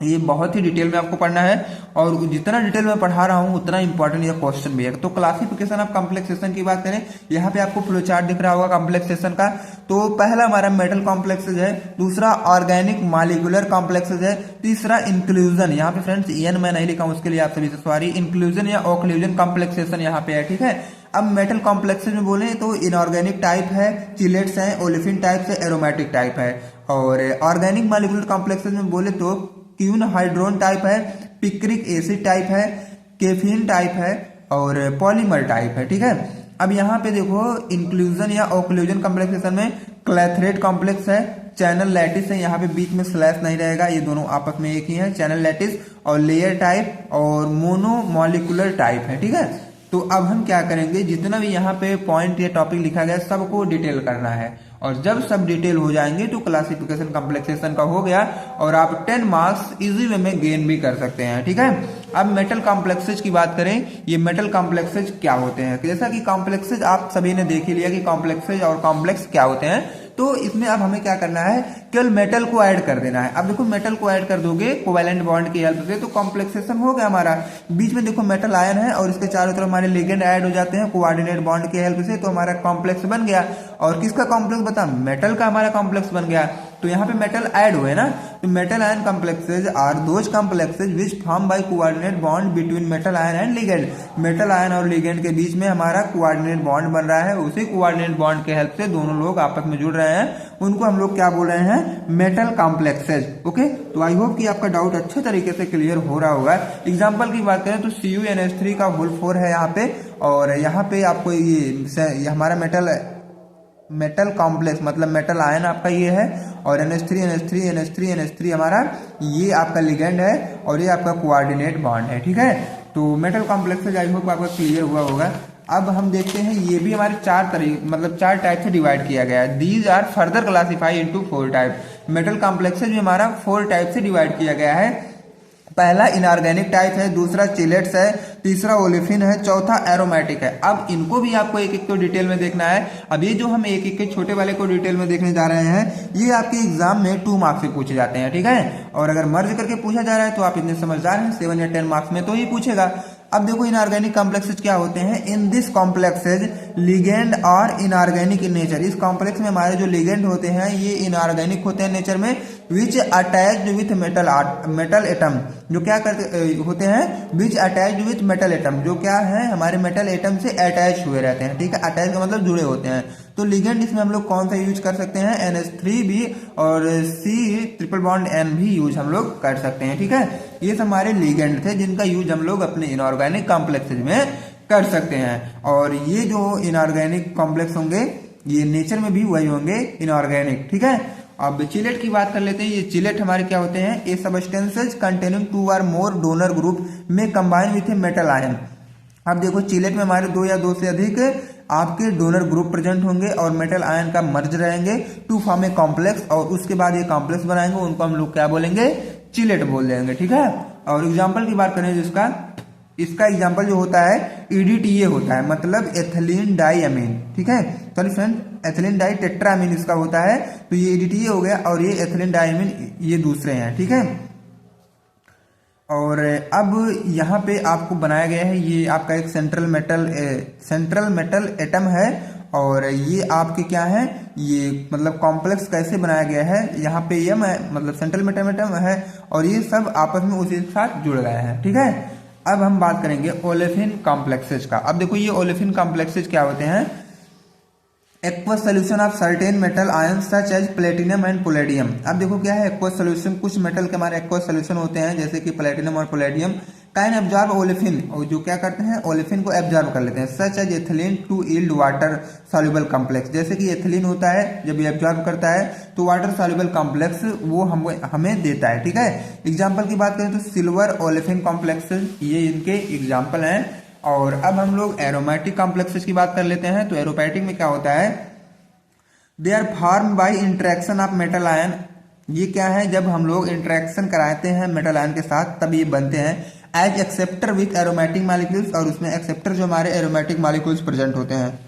ये बहुत ही डिटेल में आपको पढ़ना है, और जितना डिटेल में पढ़ा रहा हूँ उतना इंपॉर्टेंट ये क्वेश्चन भी है। तो क्लासिफिकेशन ऑफ कॉम्प्लेक्सेशन की बात करें, यहाँ पे आपको फ्लो चार्ट दिख रहा होगा कॉम्प्लेक्सेशन का। तो पहला हमारा मेटल कॉम्प्लेक्सेज है, दूसरा ऑर्गेनिक मॉलिक्यूलर कॉम्प्लेक्सेज है, तीसरा इंक्लूजन, यहाँ पे फ्रेंड्स एन मैं नहीं लिखा हूँ उसके लिए आप सभी से सॉरी, इंक्लूजन या ओक्लूजन कॉम्प्लेक्सेशन यहाँ पे है, ठीक है। अब मेटल कॉम्प्लेक्सेज में बोले तो इनऑर्गेनिक टाइप है, चिलेट्स हैं, ओलेफिन टाइप से, एरोमेटिक टाइप है। और ऑर्गेनिक मॉलिक्यूलर कॉम्प्लेक्सेज में बोले तो क्यून हाइड्रोन टाइप है, पिक्रिक एसिड टाइप है, केफीन टाइप है, और पॉलीमर टाइप है, ठीक है। अब यहाँ पे देखो इंक्लूजन या ओक्लूजन कॉम्प्लेक्सेशन में क्लैथरेट कॉम्प्लेक्स है, चैनल लैटिस है, यहाँ पे बीच में स्लैश नहीं रहेगा, ये दोनों आपस में एक ही है, चैनल लैटिस, और लेयर टाइप और मोनोमॉलिक्यूलर टाइप है, ठीक है। तो अब हम क्या करेंगे, जितना भी यहाँ पे पॉइंट या टॉपिक लिखा गया सबको डिटेल करना है, और जब सब डिटेल हो जाएंगे तो क्लासिफिकेशन कॉम्प्लेक्सेशन का हो गया, और आप 10 मार्क्स इजी वे में गेन भी कर सकते हैं, ठीक है। अब मेटल कॉम्प्लेक्सेज की बात करें, ये मेटल कॉम्प्लेक्सेज क्या होते हैं, जैसा कि कॉम्प्लेक्सेज आप सभी ने देख ही लिया कि कॉम्प्लेक्सेज और कॉम्प्लेक्स क्या होते हैं। तो इसमें अब हमें क्या करना है, केवल मेटल को ऐड कर देना है। अब देखो मेटल को ऐड कर दोगे कोवेलेंट बॉन्ड की हेल्प से तो कॉम्प्लेक्सेशन हो गया हमारा। बीच में देखो मेटल आयन है और इसके चारों तरफ हमारे लिगेंड ऐड हो जाते हैं कोऑर्डिनेट बॉन्ड की हेल्प से, तो हमारा कॉम्प्लेक्स बन गया। और किसका कॉम्प्लेक्स बता, मेटल का हमारा कॉम्प्लेक्स बन गया। तो यहाँ पे मेटल ऐड हुए ना, तो metal ion complexes are those complexes which form by coordinate bond between metal ion and ligand. Metal ion और लिगेंड के बीच में हमारा कोऑर्डिनेट बॉन्ड बन रहा है, उसी कोऑर्डिनेट बॉन्ड के हेल्प से दोनों लोग आपस में जुड़ रहे हैं, उनको हम लोग क्या बोल रहे हैं, मेटल कॉम्प्लेक्सेज। ओके, तो आई होप कि आपका डाउट अच्छे तरीके से क्लियर हो रहा होगा। एग्जाम्पल की बात करें तो CuNH3 का होल 4 है यहाँ पे, और यहाँ पे आपको ये हमारा मेटल कॉम्प्लेक्स मतलब मेटल आयन आपका ये है, और NH3 हमारा ये आपका लिगेंड है, और ये आपका कोऑर्डिनेट बॉन्ड है, ठीक है। तो मेटल कॉम्प्लेक्सेज आई होप आपका क्लियर हुआ होगा। अब हम देखते हैं, ये भी हमारे 4 टाइप से डिवाइड किया गया है। These are further classified into 4 type. Metal complexes भी हमारा 4 टाइप से डिवाइड किया गया है। पहला इनऑर्गेनिक टाइप है, दूसरा चिलेट्स है, तीसरा ओलेफिन है, चौथा एरोमेटिक है। अब इनको भी आपको एक एक को डिटेल में देखना है। अब ये जो हम एक एक के छोटे वाले को डिटेल में देखने जा रहे हैं, ये आपके एग्जाम में 2 मार्क्स से पूछे जाते हैं, ठीक है। और अगर मर्ज करके पूछा जा रहा है तो आप इतने समझदार हैं, 7 या 10 मार्क्स में तो ही पूछेगा। अब देखो इनऑर्गेनिक कॉम्प्लेक्सेज क्या होते हैं। इन दिस कॉम्प्लेक्सेज लिगेंड और इनऑर्गेनिक इन नेचर। इस कॉम्प्लेक्स में हमारे जो लिगेंड होते हैं ये इनऑर्गेनिक होते हैं नेचर में, विच अटैच्ड विथ मेटल एटम। जो क्या करते होते हैं, विच अटैच्ड विथ मेटल एटम, जो क्या है हमारे मेटल एटम से अटैच हुए रहते हैं, ठीक है। अटैच का मतलब जुड़े होते हैं। तो लिगेंड इसमें हम लोग कौन सा यूज कर सकते हैं, NH3 भी और C≡N भी यूज हम लोग कर सकते हैं, ठीक है। ये हमारे लिगेंड थे जिनका यूज हम लोग अपने इनऑर्गेनिक कॉम्प्लेक्सेज में कर सकते हैं। और ये जो इनऑर्गेनिक कॉम्प्लेक्स होंगे ये नेचर में भी वही होंगे इनऑर्गेनिक, ठीक है। अब चिलेट की बात कर लेते हैं। ये चिलेट हमारे क्या होते हैं, ए सबस्टेंसेज कंटेनिंग 2 और मोर डोनर ग्रुप में combine with a metal ion. अब देखो चिलेट में हमारे 2 या 2 से अधिक आपके डोनर ग्रुप प्रेजेंट होंगे और मेटल आयन का मर्ज रहेंगे टू फॉर्म ए कॉम्प्लेक्स, और उसके बाद ये कॉम्प्लेक्स बनाएंगे, उनको हम लोग क्या बोलेंगे, चिलेट बोल देंगे, ठीक है। और एग्जाम्पल की बात करें जिसका, इसका एग्जाम्पल जो होता है EDTA होता है, मतलब एथिलीन डाई अमीन, ठीक है। Sorry friend, ethylene di tetramine इसका होता है, तो ये EDTA हो गया और ये एथिलीन डाई अमीन ये दूसरे हैं, ठीक है। और अब यहाँ पे आपको बनाया गया है, ये आपका एक सेंट्रल मेटल एटम है, और ये आपके क्या है, ये मतलब कॉम्प्लेक्स कैसे बनाया गया है, यहाँ पे यम है, मतलब सेंट्रल मेटल एटम है, और ये सब आपस में उसी के साथ जुड़ गए हैं, ठीक है। अब हम बात करेंगे ओलेफिन कॉम्प्लेक्सेज का। अब देखो ये ओलेफिन कॉम्प्लेक्सेज क्या होते हैं, aqueous solution of certain metal ions such as platinum and palladium. अब देखो क्या है एक्वस सोल्यूशन, कुछ मेटल के हमारे एक्वस सोल्यूशन होते हैं जैसे कि प्लेटिनम और पोलेडियम, कैन एब्जॉर्ब ओलेफिन, और जो क्या करते हैं ओलेफिन को एब्जॉर्ब कर लेते हैं, such as ethylene to yield water soluble complex. जैसे कि एथिलीन होता है, जब ये एब्जॉर्ब करता है तो वाटर सॉल्युबल कॉम्प्लेक्स वो हमें देता है, ठीक है। एग्जाम्पल की बात करें तो सिल्वर ओलेफिन कॉम्प्लेक्स, ये इनके एग्जाम्पल हैं। और अब हम लोग एरोमेटिक कॉम्प्लेक्सेस की बात कर लेते हैं। तो एरोमेटिक में क्या होता है, they are form by interaction of metal ion. ये क्या है, जब हम लोग इंटरेक्शन कराते हैं मेटल आयन के साथ तब ये बनते हैं। As acceptor with aromatic molecules, और उसमें एक्सेप्टर जो हमारे एरोमेटिक मॉलिक्यूल्स प्रेजेंट होते हैं,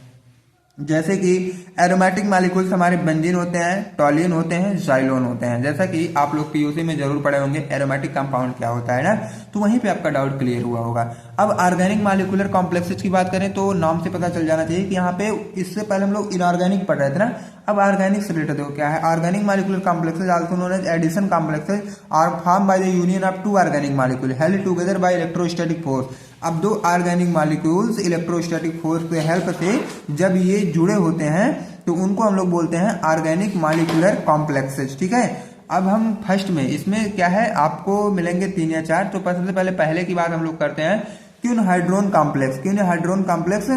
जैसे कि एरोमेटिक मॉलिक्यूल्स हमारे बेंजीन होते हैं, टॉलिन होते हैं, जाइलोन होते हैं। जैसा कि आप लोग पीयूसी में जरूर पढ़े होंगे एरोमेटिक कंपाउंड क्या होता है ना, तो वहीं पे आपका डाउट क्लियर हुआ होगा। अब ऑर्गेनिक मॉलिक्यूलर कॉम्प्लेक्सेस की बात करें तो नाम से पता चल जाना चाहिए कि यहाँ पे इससे पहले हम लोग इनऑर्गेनिक पढ़ रहे थे ना, अब ऑर्गेनिक से रिलेटेड देखो क्या है, organic molecular complexes also known as addition complexes are form by the union of 2 organic molecule held together by electrostatic force. अब 2 ऑर्गेनिक मॉलिक्यूल्स इलेक्ट्रोस्टैटिक फोर्स के हेल्प से जब ये जुड़े होते हैं तो उनको हम लोग बोलते हैं ऑर्गेनिक मॉलिक्यूलर कॉम्प्लेक्सेस, ठीक है। अब हम फर्स्ट में इसमें क्या है, आपको मिलेंगे 3 या 4। तो सबसे पहले की बात हम लोग करते हैं quinhydrone complex. Quinhydrone complex,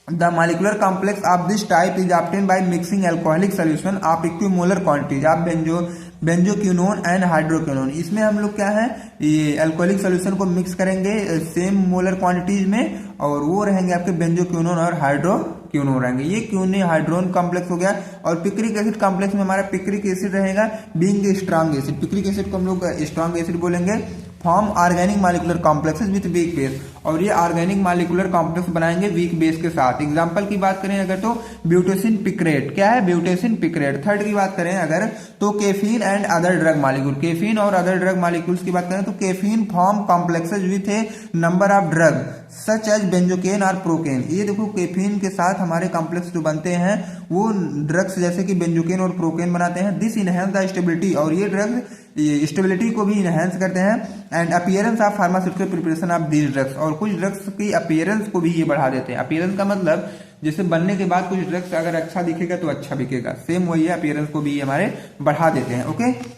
the molecular complex of this type is obtain by mixing alcoholic solution of equimolar quantities of benzoquinone and hydroquinone. इसमें हम लोग क्या है, ये अल्कोहलिक सॉल्यूशन को मिक्स करेंगे सेम मोलर क्वांटिटीज में, और वो रहेंगे आपके बेंजोक्विनोन और हाइड्रोक्विनोन रहेंगे। ये क्यूने हाइड्रोन कॉम्प्लेक्स हो गया। और पिक्रिक एसिड कॉम्प्लेक्स में हमारा पिक्रिक एसिड रहेगा, being strong acid. Picric acid को हम लोग स्ट्रॉन्ग एसिड बोलेंगे। Form organic molecular complexes with weak base, और ये ऑर्गेनिक मॉलिक्यूलर कॉम्प्लेक्स बनाएंगे वीक बेस के साथ। एग्जांपल की बात करें अगर तो ब्यूटेसिन पिक्रेट, क्या है ब्यूटेसिन पिक्रेट। थर्ड की बात करें अगर तो caffeine and other drug molecule. Caffeine और अदर ड्रग मॉलिक्यूल्स की बात करें तो caffeine form complexes with a number of drug such as benzocaine और प्रोकेन। ये देखो कैफीन के साथ हमारे कॉम्प्लेक्स जो बनते हैं वो ड्रग्स जैसे कि बेंजोकेन और प्रोकेन बनाते हैं। दिस इनहेंस द स्टेबिलिटी, और ये ड्रग्स स्टेबिलिटी को भी इनहेंस करते हैं। And appearance of pharmaceutical preparation of these drugs, और कुछ ड्रग्स की अपीयरेंस को भी ये बढ़ा देते हैं। अपीयरेंस का मतलब जैसे बनने के बाद कुछ ड्रग्स अगर अच्छा दिखेगा तो अच्छा बिकेगा, सेम वही है, अपीयरेंस को भी हमारे बढ़ा देते हैं, ओके।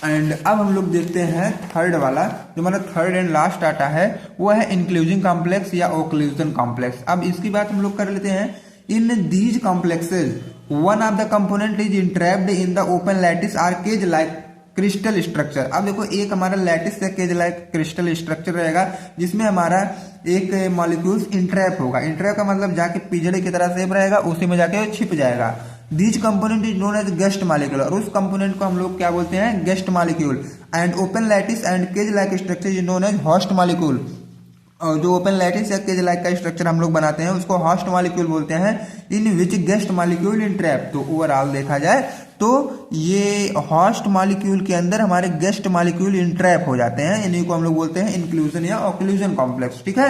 एंड अब हम लोग देखते हैं थर्ड वाला, जो हमारा थर्ड एंड लास्ट आता है वो है इंक्लूजन कॉम्प्लेक्स या ओक्लूजन कॉम्प्लेक्स। अब इसकी बात हम लोग कर लेते हैं। In these complexes one of the component is entrapped in the open lattice or cage like crystal structure. अब देखो एक हमारा लैटिस या केज लाइक क्रिस्टल स्ट्रक्चर रहेगा जिसमें हमारा एक मॉलिक्यूल्स इंट्रैप होगा। इंट्रैप का मतलब जाके पिंजड़े की तरह सेप रहेगा, उसी में जाके छिप जाएगा। These component is known as guest molecule, और उस कंपोनेंट को हम लोग क्या बोलते हैं, guest molecule. And open lattice and cage like structure is known as host molecule. और जो ओपन लैटिस या केज लाइक का स्ट्रक्चर हम लोग बनाते हैं उसको होस्ट मॉलिक्यूल बोलते हैं। In which guest molecule entrap, तो ओवरऑल देखा जाए तो ये होस्ट मॉलिक्यूल के अंदर हमारे गेस्ट मॉलिक्यूल इन ट्रैप हो जाते हैं, इन्हीं को हम लोग बोलते हैं इंक्लूजन या ओक्लूजन कॉम्प्लेक्स, ठीक है।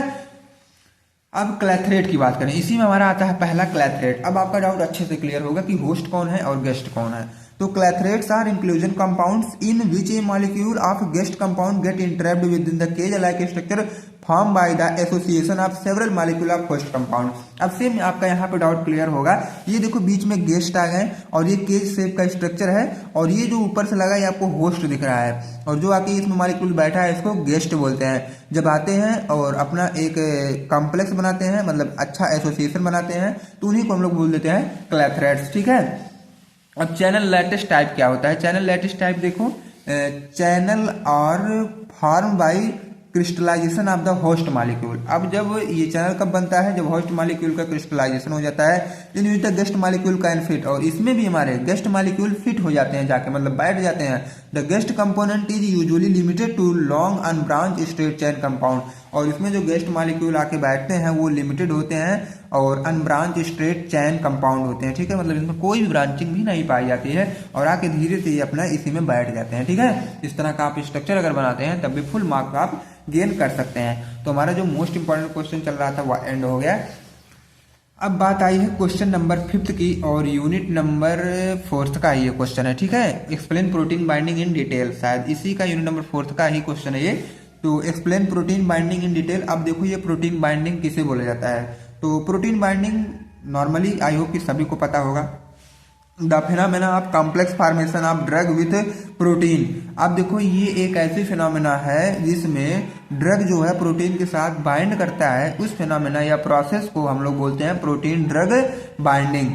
अब क्लैथरेट की बात करें, इसी में हमारा आता है पहला क्लैथरेट। अब आपका डाउट अच्छे से क्लियर होगा कि होस्ट कौन है और गेस्ट कौन है। तो clathrates are inclusion compounds in which a molecule of guest compound get entrapped within the cage like structure form by the association of several molecule of host compound. अब सेम आपका यहाँ पे डाउट क्लियर होगा। ये देखो बीच में गेस्ट आ गए और ये केज शेप का स्ट्रक्चर है और ये जो ऊपर से लगा ये आपको होस्ट दिख रहा है और जो आके इसमें मॉलिक्यूल बैठा है इसको गेस्ट बोलते हैं। जब आते हैं और अपना एक कॉम्प्लेक्स बनाते हैं, मतलब अच्छा एसोसिएशन बनाते हैं, तो उन्हीं को हम लोग बोल देते हैं क्लैथरेट्स, ठीक है। अब चैनल लैटिस टाइप क्या होता है? चैनल लैटिस टाइप देखो, चैनल और form by crystallisation of the host molecule. अब जब ये चैनल कब बनता है? जब होस्ट मॉलिक्यूल का क्रिस्टलाइजेशन हो जाता है, in which the guest molecule can fit, और इसमें भी हमारे गेस्ट मॉलिक्यूल फिट हो जाते हैं जाके, मतलब बैठ जाते हैं। The guest component is usually limited to long unbranch straight chain compound, और इसमें जो गेस्ट मॉलिक्यूल आके बैठते हैं वो लिमिटेड होते हैं और अनब्रांच स्ट्रेट चैन कंपाउंड होते हैं, ठीक है। मतलब इसमें कोई भी ब्रांचिंग भी नहीं पाई जाती है और आके धीरे से अपना इसी में बैठ जाते हैं, ठीक है। इस तरह का आप स्ट्रक्चर अगर बनाते हैं तब भी फुल मार्क्स आप गेन कर सकते हैं। तो हमारा जो मोस्ट इंपॉर्टेंट क्वेश्चन चल रहा था वो एंड हो गया। अब बात आई है क्वेश्चन नंबर 5 की और यूनिट नंबर 4 का ये क्वेश्चन है, ठीक है। Explain protein binding in detail, शायद इसी का यूनिट नंबर 4 का ही क्वेश्चन है ये। तो explain protein binding in detail. अब देखो ये प्रोटीन बाइंडिंग किसे बोला जाता है? तो protein binding normally I hope कि सभी को पता होगा, the phenomena of complex formation of drug with protein. अब देखो ये एक ऐसी फिनोमेना है जिसमें ड्रग जो है प्रोटीन के साथ बाइंड करता है। उस फिनोमेना या प्रोसेस को हम लोग बोलते हैं प्रोटीन ड्रग बाइंडिंग।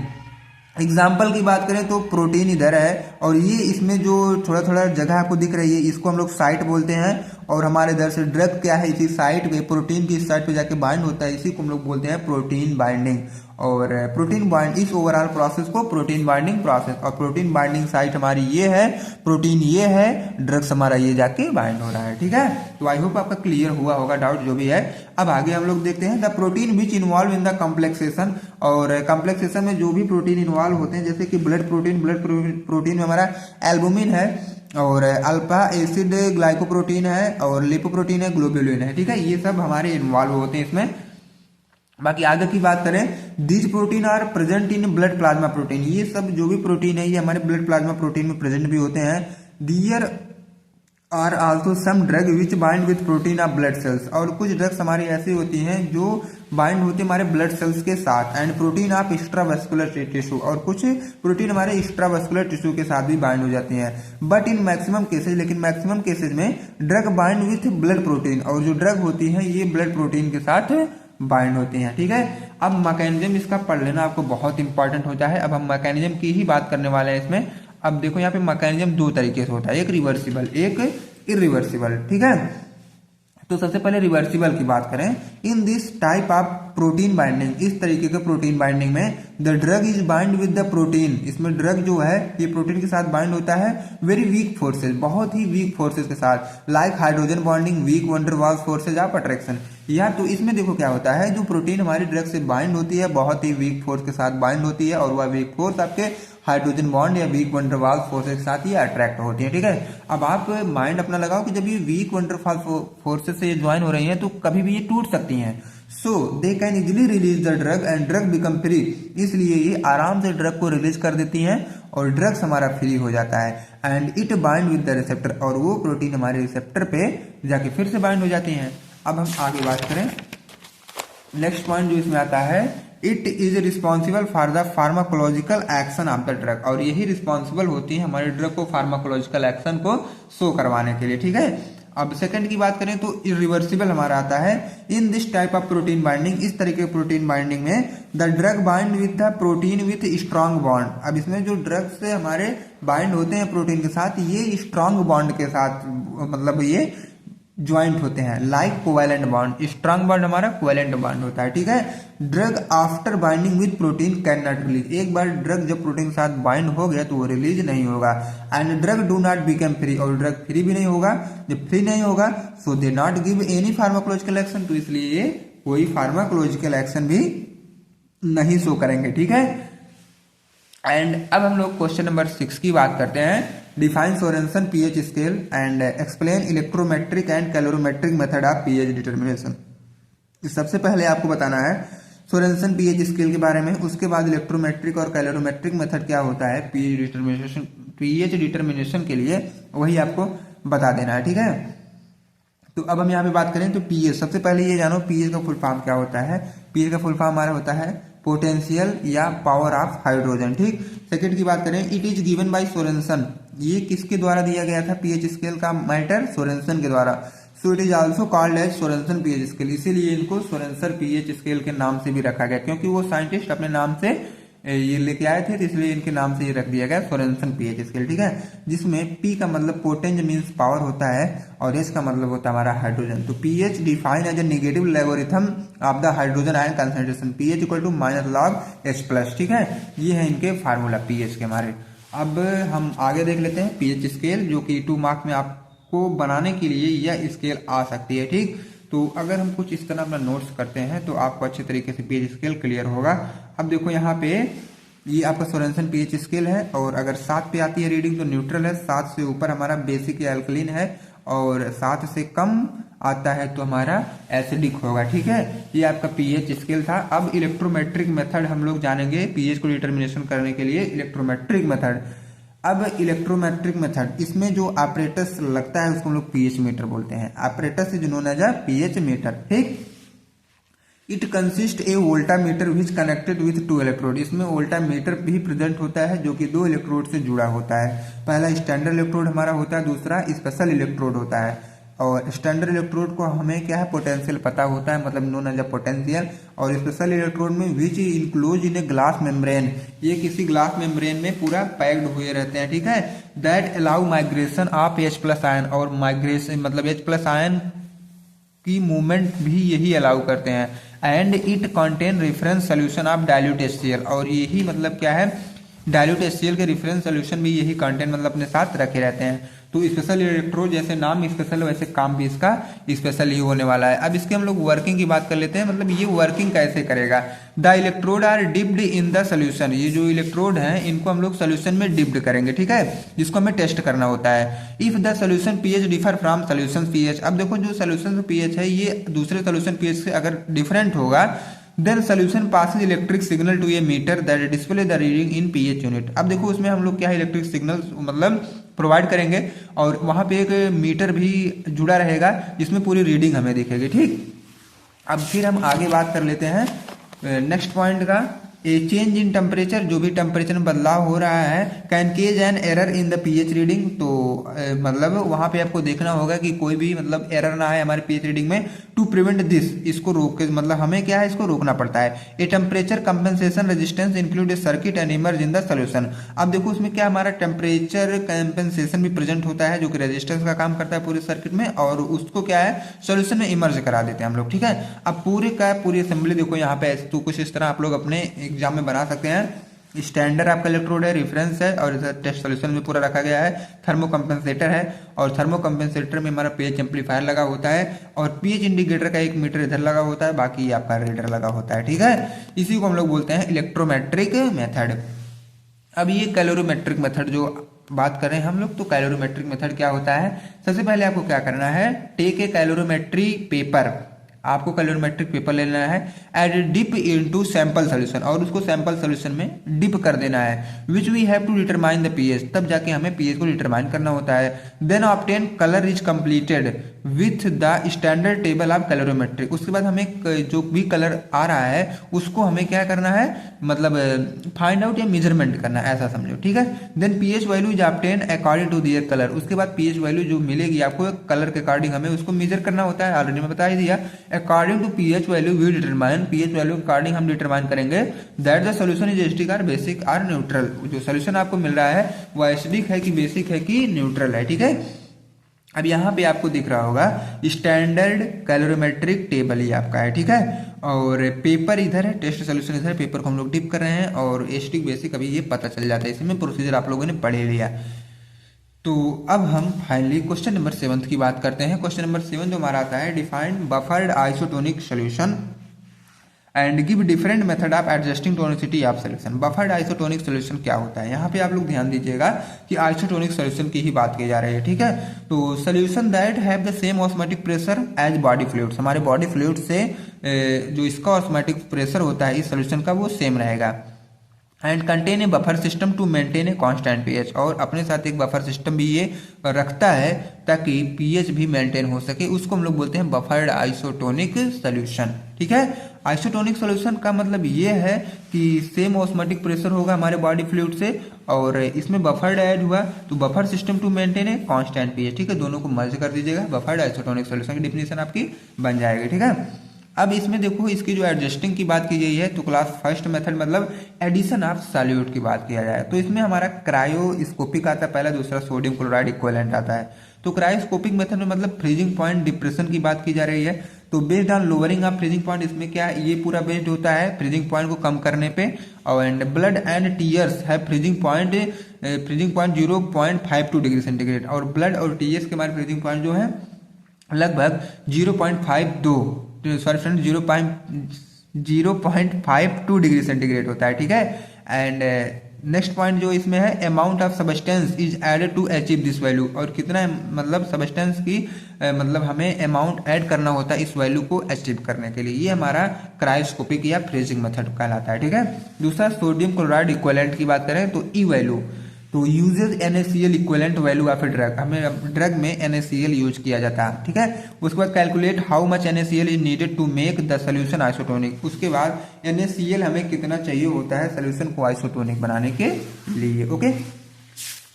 एग्जाम्पल की बात करें तो प्रोटीन इधर है और ये इसमें जो थोड़ा थोड़ा जगह आपको दिख रही है इसको हम लोग साइट बोलते हैं, और हमारे इधर से ड्रग क्या है इसी साइट पे, प्रोटीन की साइट पे जाके बाइंड होता है, इसी को हम लोग बोलते हैं प्रोटीन बाइंडिंग। और प्रोटीन बाइंड इस ओवरऑल प्रोसेस को प्रोटीन बाइंडिंग प्रोसेस, और प्रोटीन बाइंडिंग साइट हमारी ये है, प्रोटीन ये है, ड्रग्स हमारा ये जाके बाइंड हो रहा है, ठीक है। तो आई होप आपका क्लियर हुआ होगा डाउट जो भी है। अब आगे हम लोग देखते हैं the protein which involve in the complexation, और कॉम्प्लेक्सेशन में जो भी प्रोटीन इन्वॉल्व होते हैं, जैसे कि ब्लड प्रोटीन में हमारा एल्बुमिन है और अल्फा एसिड ग्लाइकोप्रोटीन है और लिपोप्रोटीन है, ग्लोब्युलिन है, ठीक है। ये सब हमारे इन्वॉल्व होते हैं इसमें। बाकी आगे की बात करें, these protein are present in blood plasma protein, ये सब जो भी प्रोटीन है ये हमारे ब्लड प्लाज्मा प्रोटीन में प्रेजेंट भी होते हैं। There are also some drug which bind with protein of blood cells, और कुछ ड्रग्स हमारी ऐसी होती हैं जो बाइंड होती है हमारे ब्लड सेल्स के साथ। एंड प्रोटीन ऑफ एक्स्ट्रावेस्कुलर टिश्यू, और कुछ प्रोटीन हमारे एक्स्ट्रावेस्कुलर टिश्यू के साथ भी बाइंड हो जाती हैं। बट इन मैक्सिमम केसेज, लेकिन मैक्सिमम केसेज में drug bind with blood protein, और जो ड्रग होती है ये ब्लड प्रोटीन के साथ बाइंड होती हैं, ठीक है। अब मैकेनिज्म इसका पढ़ लेना आपको बहुत इंपॉर्टेंट होता है। अब हम मैकेनिज्म की ही बात करने वाले हैं इसमें। अब देखो यहाँ पे मैकेनिज्म दो तरीके से होता है, एक रिवर्सिबल एक इरिवर्सिबल, ठीक है। तो सबसे पहले रिवर्सिबल की बात करें, in this type of protein binding, इस तरीके के प्रोटीन बाइंडिंग में the drug is bind with the protein, इसमें ड्रग जो है ये प्रोटीन के साथ बाइंड होता है वेरी वीक फोर्सेज, बहुत ही वीक फोर्सेज के साथ, like hydrogen bonding, weak van der Waals forces of attraction. या तो इसमें देखो क्या होता है, जो प्रोटीन हमारी ड्रग से बाइंड होती है बहुत ही वीक फोर्स के साथ बाइंड होती है, और वह वीक फोर्स आपके हाइड्रोजन बॉन्ड या वीक वंडर वाल्स फोर्सेज के साथ ये अट्रैक्ट होती है, ठीक है। अब आप माइंड अपना लगाओ कि जब ये वीक वंडर फोर्सेज से ज्वाइन हो रही हैं तो कभी भी ये टूट सकती हैं। So they can easily release the drug and drug become free, इसलिए ये आराम से ड्रग को रिलीज कर देती हैं और ड्रग्स हमारा फ्री हो जाता है। And it bind with the receptor, और वो प्रोटीन हमारे रिसेप्टर पे जाके फिर से बाइंड हो जाती हैं। अब हम आगे बात करें, नेक्स्ट पॉइंट जो इसमें आता है, it is responsible for the pharmacological action of the drug, और यही रिस्पॉन्सिबल होती है हमारे ड्रग को फार्माकोलॉजिकल एक्शन को शो करवाने के लिए, ठीक है। अब सेकंड की बात करें तो इरिवर्सिबल हमारा आता है, in this type of protein binding, इस तरीके के प्रोटीन बाइंडिंग में the drug bind with the protein with strong bond. अब इसमें जो ड्रग से हमारे बाइंड होते हैं प्रोटीन के साथ, ये स्ट्रॉन्ग बॉन्ड के साथ मतलब ये ज्वाइंट होते हैं, like covalent bond, strong bond हमारा कोवैलेंट बॉन्ड होता है, ठीक है। Drug after binding with protein can not release, एक बार ड्रग जब प्रोटीन के साथ बाइंड हो गया तो वो रिलीज नहीं होगा। And drug do not become free, और ड्रग फ्री भी नहीं होगा, जब फ्री नहीं होगा so they not give any pharmacological action, तो इसलिए ये कोई फार्माकोलॉजिकल एक्शन भी नहीं शो करेंगे, ठीक है। एंड अब हम लोग क्वेश्चन नंबर 6 की बात करते हैं, define Sorensen pH scale and explain electrometric and calorimetric method of pH determination. सबसे पहले आपको बताना है सोरेनसन पीएच स्केल के बारे में, उसके बाद इलेक्ट्रोमेट्रिक और कैलोरीमेट्रिक मेथड क्या होता है पीएच डिटर्मिनेशन के लिए, वही आपको बता देना है, ठीक है। तो अब हम यहाँ पे बात करें तो पीएच, सबसे पहले ये जानो पीएच का फुल फॉर्म क्या होता है। पीएच का फुल फॉर्म हमारा होता है पोटेंशियल या पावर ऑफ हाइड्रोजन, ठीक। सेकंड की बात करें, it is given by Sorensen, ये किसके द्वारा दिया गया था पीएच स्केल का मैटर, सोरेनसन के द्वारा। So it is also called as Sorensen pH scale, इसीलिए इनको सोरेनसन पीएच स्केल के नाम से भी रखा गया, क्योंकि वो साइंटिस्ट अपने नाम से ये लेके आए थे, तो इसलिए इनके नाम से ये रख दिया गया सोरेनसन पीएच स्केल, ठीक है। जिसमें पी का मतलब पोटेंज मींस पावर होता है और एच का मतलब होता है हमारा हाइड्रोजन। तो pH define as a negative logarithm of the hydrogen ion concentration, pH equal to minus log H plus, ठीक है। ये है इनके फार्मूला पीएच के हमारे। अब हम आगे देख लेते हैं पीएच स्केल, जो कि 2 मार्क में आपको बनाने के लिए यह स्केल आ सकती है, ठीक। तो अगर हम कुछ इस तरह अपना नोट्स करते हैं तो आपको अच्छे तरीके से पीएच स्केल क्लियर होगा। अब देखो यहाँ पे ये आपका सोरेनसन पीएच स्केल है, और अगर 7 पे आती है रीडिंग तो न्यूट्रल है, 7 से ऊपर हमारा बेसिक या अल्कलीन है, और 7 से कम आता है तो हमारा एसिडिक होगा, ठीक है। ये आपका पीएच स्केल था। अब इलेक्ट्रोमेट्रिक मेथड हम लोग जानेंगे पीएच को डिटर्मिनेशन करने के लिए, इलेक्ट्रोमेट्रिक मेथड। अब इलेक्ट्रोमेट्रिक मेथड, इसमें जो ऑपरेटस लगता है उसको हम लोग पीएच मीटर बोलते हैं। Apparatus is known as a pH meter, ठीक। It consist a voltameter which connected with 2 electrode, इसमें वोल्टामीटर भी प्रेजेंट होता है जो कि 2 इलेक्ट्रोड से जुड़ा होता है। पहला स्टैंडर्ड इलेक्ट्रोड हमारा होता है, दूसरा स्पेशल इलेक्ट्रोड होता है। और स्टैंडर्ड इलेक्ट्रोड को हमें क्या है पोटेंशियल पता होता है, मतलब नोन एज अ पोटेंशियल। और स्पेशल इलेक्ट्रोड में which enclose in a glass membrane, ये किसी ग्लास मेम्ब्रेन में पूरा पैक्ड हुए रहते हैं, ठीक है। That allow migration of H plus ion, और माइग्रेशन मतलब एच प्लस आयन की मूवमेंट भी यही अलाउ करते हैं। And it contain reference solution of dilute HCl, और यही मतलब क्या है डाइल्यूट HCl के रेफरेंस सोल्यूशन भी यही कंटेंट मतलब अपने साथ रखे रहते हैं। तो स्पेशल इलेक्ट्रोड जैसे नाम स्पेशल वैसे काम भी इसका स्पेशल ही होने वाला है। अब इसके हम लोग वर्किंग की बात कर लेते हैं, मतलब ये वर्किंग कैसे करेगा। The electrode are dipped in the solution, ये जो इलेक्ट्रोड हैं इनको हम लोग सोल्यूशन में डिप्ड करेंगे, ठीक है, जिसको हमें टेस्ट करना होता है। If the solution pH differ from solution pH, अब देखो जो सोल्यूशन पीएच है ये दूसरे सोल्यूशन पीएच से अगर डिफरेंट होगा, then solution passes electric signal to a meter that display the reading in pH unit. अब देखो उसमें हम लोग क्या है इलेक्ट्रिक सिग्नल मतलब प्रोवाइड करेंगे, और वहां पे एक मीटर भी जुड़ा रहेगा जिसमें पूरी रीडिंग हमें दिखेगी, ठीक। अब फिर हम आगे बात कर लेते हैं नेक्स्ट पॉइंट का। ए चेंज इन टेम्परेचर, जो भी टेम्परेचर में बदलाव हो रहा है, can cause an error in the pH reading, तो मतलब वहां पे आपको देखना होगा कि कोई भी मतलब एरर ना आए हमारे पीएच रीडिंग में। टू प्रिवेंट दिस, इसको रोक के मतलब हमें क्या है इसको रोकना पड़ता है। A temperature compensation resistance include A circuit and emerge in the solution. अब देखो उसमें क्या हमारा टेम्परेचर कंपेंसेशन भी प्रेजेंट होता है जो कि रेजिस्टेंस का काम करता है पूरे सर्किट में, और उसको क्या है सोल्यूशन में इमर्ज करा देते हैं हम लोग, ठीक है। अब पूरी असेंबली देखो यहाँ पे, तो कुछ इस तरह आप लोग अपने एग्जाम में बना सकते हैं। स्टैंडर्ड आपका इलेक्ट्रोड है, रेफरेंस है, और इधर टेस्ट सोल्यूशन में पूरा रखा गया है। थर्मो कंपेंसेटर है, और थर्मो कंपेंसेटर में हमारा पीएच एम्पलीफायर लगा होता है, और पीएच इंडिकेटर का 1 मीटर इधर लगा होता है, बाकी आपका रीडर लगा होता है, ठीक है। इसी को हम लोग बोलते हैं इलेक्ट्रोमेट्रिक मेथड। अब ये कैलोरीमेट्रिक मेथड जो बात कर रहे हैं हम लोग, तो कैलोरीमेट्रिक मेथड क्या होता है। सबसे पहले आपको क्या करना है, टेक ए कैलोरीमेट्री पेपर, आपको कैलोरीमेट्रिक पेपर लेना है, and dip into sample solution, और उसको सैंपल सोल्यूशन में डिप कर देना है। Which we have to determine the pH, तब जाके हमें पीएच को डिटरमाइन करना होता है। Then obtain colour is completed with the standard table of calorimetric, उसके बाद हमें जो भी कलर आ रहा है उसको हमें क्या करना है, मतलब फाइंड आउट या मेजरमेंट करना है, ऐसा समझो, ठीक है। Then pH value is obtain according to their colour, उसके बाद पीएच वैल्यू जो मिलेगी आपको कलर के अकॉर्डिंग हमें उसको मेजर करना होता है, ऑलरेडी मैं बता ही दिया। According to pH value we determine, pH value के अकॉर्डिंग हम डिटरमाइन करेंगे that the solution is acidic और बेसिक और न्यूट्रल, जो सोल्यूशन आपको मिल रहा है वो एसिडिक है कि बेसिक है कि न्यूट्रल है, ठीक है। अब यहाँ पे आपको दिख रहा होगा स्टैंडर्ड कैलोरीमेट्रिक टेबल ही आपका है, ठीक है। और पेपर इधर है, टेस्ट सोल्यूशन इधर है, पेपर को हम लोग डिप कर रहे हैं, और एसिडिक बेसिक अभी ये पता चल जाता है, इसमें प्रोसीजर आप लोगों ने पढ़ लिया। तो अब हम फाइनली क्वेश्चन नंबर 7 की बात करते हैं। क्वेश्चन नंबर 7 जो हमारा आता है, define buffered isotonic solution and give different method of adjusting tonicity of solution. Buffered isotonic solution क्या होता है, यहाँ पे आप लोग ध्यान दीजिएगा कि आइसोटोनिक सोल्यूशन की ही बात की जा रही है, ठीक है। तो solution that have the same osmotic pressure as body fluids, हमारे बॉडी फ्लूइड से जो इसका ऑस्मोटिक प्रेशर होता है इस सोल्यूशन का वो सेम रहेगा। And contain a buffer system to maintain a constant pH, और अपने साथ एक बफर सिस्टम भी ये रखता है ताकि पीएच भी मेंटेन हो सके। उसको हम लोग बोलते हैं बफर्ड आइसोटोनिक सॉल्यूशन। ठीक है, आइसोटोनिक सॉल्यूशन का मतलब ये है कि सेम ऑस्मोटिक प्रेशर होगा हमारे बॉडी फ्लूइड से, और इसमें बफर्ड ऐड हुआ तो buffer system to maintain a constant pH. ठीक है, दोनों को मर्ज कर दीजिएगा, बफर्ड आइसोटोनिक सॉल्यूशन की डिफिनेशन आपकी बन जाएगी। ठीक है, अब इसमें देखो इसकी जो एडजस्टिंग की बात की गई है तो क्लास फर्स्ट मेथड मतलब एडिशन ऑफ सॉल्यूट की बात किया जाए तो इसमें हमारा क्रायोस्कोपिक आता है पहला, दूसरा सोडियम क्लोराइड इक्विवेलेंट आता है। तो क्रायोस्कोपिक मेथड में मतलब फ्रीजिंग पॉइंट डिप्रेशन की बात की जा रही है। तो based on lowering of freezing point, इसमें क्या ये पूरा बेस्ड होता है फ्रीजिंग पॉइंट को कम करने पे, और एंड ब्लड एंड टीयर्स है फ्रीजिंग पॉइंट 0.52 डिग्री सेंटीग्रेड, और ब्लड और टीयर्स के हमारे फ्रीजिंग पॉइंट जो है लगभग 0.52 डिग्री सेंटीग्रेड होता है। ठीक है, एंड नेक्स्ट पॉइंट जो इसमें है amount of substance is added to achieve this value, और कितना मतलब सबस्टेंस की मतलब हमें अमाउंट ऐड करना होता है इस वैल्यू को अचीव करने के लिए, ये हमारा क्रायोस्कोपिक या फ्रीजिंग मेथड कहलाता है। ठीक है, दूसरा सोडियम क्लोराइड इक्विवेलेंट की बात करें तो ई वैल्यू, तो uses NaCl equivalent value of a drug, हमें ड्रग में NaCl यूज किया जाता है। ठीक है, उसके बाद calculate how much NaCl is needed to make the solution isotonic, उसके बाद NaCl हमें कितना चाहिए होता है सोल्यूशन को आइसोटोनिक बनाने के लिए। ओके,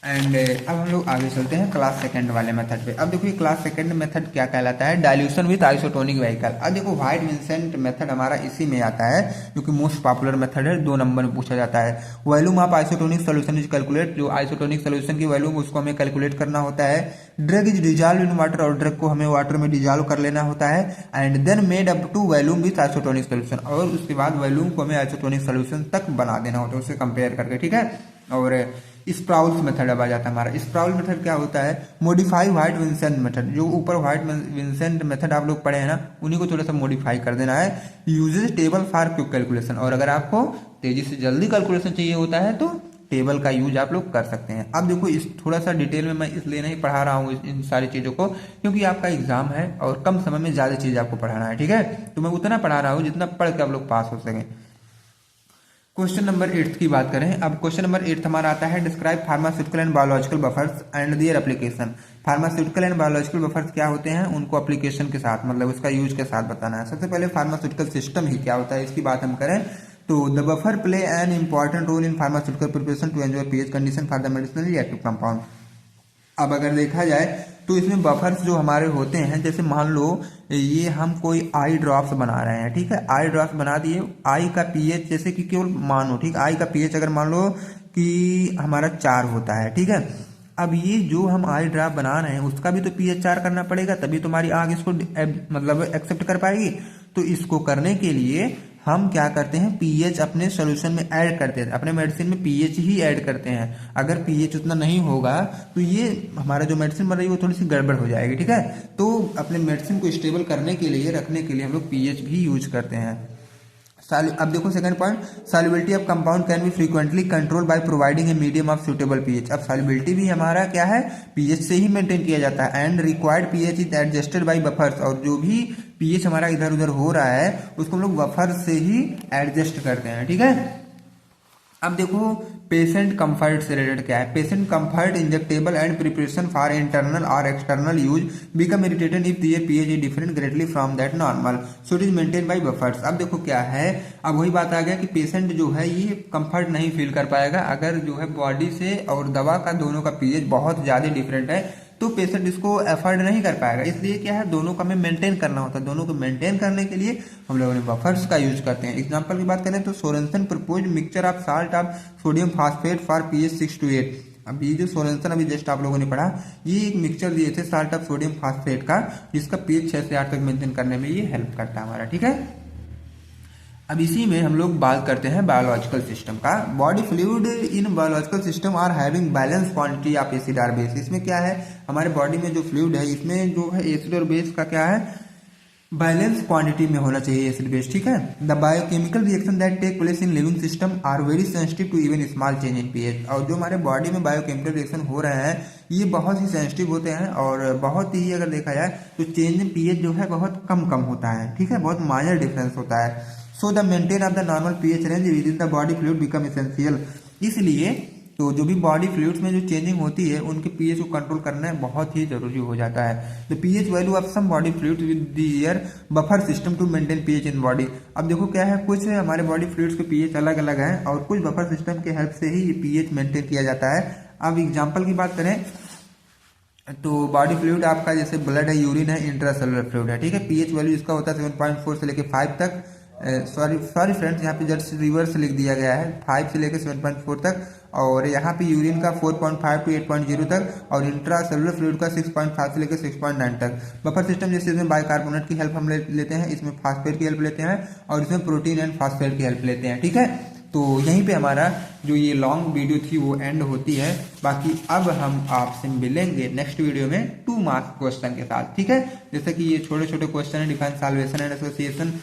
एंड अब हम लोग आगे चलते हैं क्लास सेकंड वाले मेथड पे। अब देखो ये क्लास सेकंड मेथड क्या कहलाता है, डाइल्यूशन विद आइसोटोनिक व्हीकल। अब देखो व्हाइट विंसेंट मेथड हमारा इसी में आता है जो कि मोस्ट पॉपुलर मेथड है, 2 नंबर में पूछा जाता है। Volume of isotonic solution is calculate, जो आइसोटोनिक सोल्यूशन की वॉल्यूम उसको हमें कैलकुलेट करना होता है। Drug is dissolve in water, और ड्रग को हमें वाटर में डिजॉल्व कर लेना होता है, and then made up to volume with isotonic solution, और उसके बाद वॉल्यूम को हमें आइसोटोनिक सोल्यूशन तक बना देना होता है उससे कंपेयर करके। ठीक है, और स्प्राउल्स मेथड अब आ जाता है हमारा। स्प्राउल मेथड क्या होता है, मॉडिफाई व्हाइट विंसेंट मेथड, जो ऊपर व्हाइट विंसेंट मेथड आप लोग पढ़े हैं ना, उन्हीं को थोड़ा सा मॉडिफाई कर देना है। Uses table for quick calculation, और अगर आपको तेजी से जल्दी कैलकुलेशन चाहिए होता है तो टेबल का यूज आप लोग कर सकते हैं। अब देखो इस थोड़ा सा डिटेल में मैं इसलिए नहीं पढ़ा रहा हूँ इन सारी चीज़ों को, क्योंकि आपका एग्जाम है और कम समय में ज़्यादा चीज़ आपको पढ़ाना है। ठीक है, तो मैं उतना पढ़ा रहा हूँ जितना पढ़ के आप लोग पास हो सकें। क्वेश्चन नंबर 8 की बात करें, अब क्वेश्चन नंबर 8 हमारा आता है describe pharmaceutical and biological buffers and their application. Pharmaceutical and biological buffers क्या होते हैं, उनको एप्लीकेशन के साथ मतलब उसका यूज के साथ बताना है। सबसे पहले फार्मास्यूटिकल सिस्टम ही क्या होता है इसकी बात हम करें तो the buffer play an important role in pharmaceutical preparation to enjoy pH condition for the medicinally active compound. अब अगर देखा जाए तो इसमें बफर्स जो हमारे होते हैं, जैसे मान लो ये हम कोई आई ड्रॉप्स बना रहे हैं। ठीक है, आई ड्रॉप्स बना दिए, आई का पीएच जैसे कि केवल मानो, ठीक, आई का पीएच अगर मान लो कि हमारा 4 होता है। ठीक है, अब ये जो हम आई ड्रॉप बना रहे हैं उसका भी तो पीएच 4 करना पड़ेगा, तभी तुम्हारी आग इसको मतलब एक्सेप्ट कर पाएगी। तो इसको करने के लिए हम क्या करते हैं, पीएच अपने सोल्यूशन में ऐड करते हैं, अपने मेडिसिन में पीएच ही ऐड करते हैं। अगर पीएच उतना नहीं होगा तो ये हमारा जो मेडिसिन बन रही है वो थोड़ी सी गड़बड़ हो जाएगी। ठीक है, तो अपने मेडिसिन को स्टेबल करने के लिए, रखने के लिए हम लोग पीएच भी यूज करते हैं। अब देखो second point, solubility of compound can be frequently control by providing a medium of suitable pH. अब सॉल्युबिलिटी भी हमारा क्या है, पीएच से ही मेंटेन किया जाता है। And required pH is adjusted by buffers, और जो भी पीएच हमारा इधर उधर हो रहा है उसको हम लोग बफर से ही एडजस्ट करते हैं। ठीक है, अब देखो पेशेंट कंफर्ट से रिलेटेड क्या है, patient comfort injectable and preparation for internal और external use become irritated if their pH is different greatly from that normal, so it is maintain by buffers. अब देखो क्या है, अब वही बात आ गया कि पेशेंट जो है ये कंफर्ट नहीं फील कर पाएगा अगर जो है बॉडी से और दवा का दोनों का पीएच बहुत ज्यादा डिफरेंट है, तो पेशेंट इसको एफर्ड नहीं कर पाएगा। इसलिए क्या है, दोनों का हमें मेंटेन करना होता है। दोनों को मेंटेन करने के लिए हम लोगों ने बफर्स का यूज करते हैं। एग्जांपल की बात करें तो Sorensen propose mixture of salt of sodium phosphate for pH 6 to 8। अब ये जो सोरेंसन अभी जस्ट आप लोगों ने पढ़ा, ये एक मिक्सचर दिए थे साल्ट ऑफ सोडियम फास्फेट का, जिसका पीएच 6 से 8 तक मेंटेन करने में ये हेल्प करता है हमारा। ठीक है, अब इसी में हम लोग बात करते हैं बायोलॉजिकल सिस्टम का। Body fluid in biological system are having balance quantity of acid और बेस। इसमें क्या है, हमारे बॉडी में जो फ्लूइड है इसमें जो है एसिड और बेस का क्या है, बैलेंस क्वांटिटी में होना चाहिए एसिड बेस। ठीक है, the biochemical reaction that take place in living system are very sensitive to even small change in pH. और जो हमारे बॉडी में बायोकेमिकल रिएक्शन हो रहे हैं ये बहुत ही सेंसिटिव होते हैं, और बहुत ही अगर देखा जाए तो चेंज इन पीएच जो है बहुत कम होता है। ठीक है, बहुत माइनर डिफरेंस होता है। So the maintain of the normal pH range with in the body fluid become essential. इसलिए तो जो भी बॉडी फ्लूइड्स में जो चेंजिंग होती है उनके पीएच को कंट्रोल करना बहुत ही जरूरी हो जाता है। The pH value of some body fluids with the their buffer system to maintain pH in body. अब देखो क्या है, कुछ हमारे बॉडी फ्लूइड्स के पीएच अलग अलग हैं और कुछ बफर सिस्टम के हेल्प से ही ये पीएच मेंटेन किया जाता है। अब एग्जाम्पल की बात करें तो बॉडी फ्लूइड आपका जैसे ब्लड है, यूरिन है, इंट्रासेलुलर फ्लूइड है, ठीक है। पीएच वैल्यू इसका होता है 7.4 से लेकर 5 तक। सॉरी फ्रेंड्स, यहाँ पे जस्ट रिवर्स लिख दिया गया है, 5 से लेकर 7.4 तक। और यहाँ पे यूरिन का 4.5 to 8.0 तक और इंट्रासेलुलर फ्लूइड का 6.5 से लेकर 6.9 तक। बफर सिस्टम जैसे इसमें बाइकार्बोनेट की हेल्प हम लेते हैं, इसमें फास्फेट की हेल्प लेते हैं और इसमें प्रोटीन एंड फास्फेट की हेल्प लेते हैं, ठीक है। तो यहीं पे हमारा जो ये लॉन्ग वीडियो थी वो एंड होती है। बाकी अब हम आपसे मिलेंगे नेक्स्ट वीडियो में 2 मार्क्स क्वेश्चन के साथ, ठीक है। जैसे कि ये छोटे छोटे क्वेश्चन है, define solvation and association,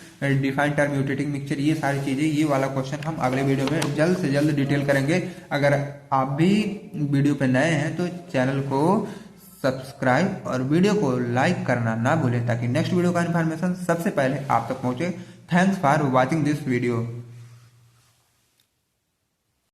define term mutating mixture, ये सारी चीजें, ये वाला क्वेश्चन हम अगले वीडियो में जल्द से जल्द डिटेल करेंगे। अगर आप भी वीडियो पे नए हैं तो चैनल को सब्सक्राइब और वीडियो को लाइक करना ना भूलें ताकि नेक्स्ट वीडियो का इन्फॉर्मेशन सबसे पहले आप तक पहुंचे। Thanks for watching this video.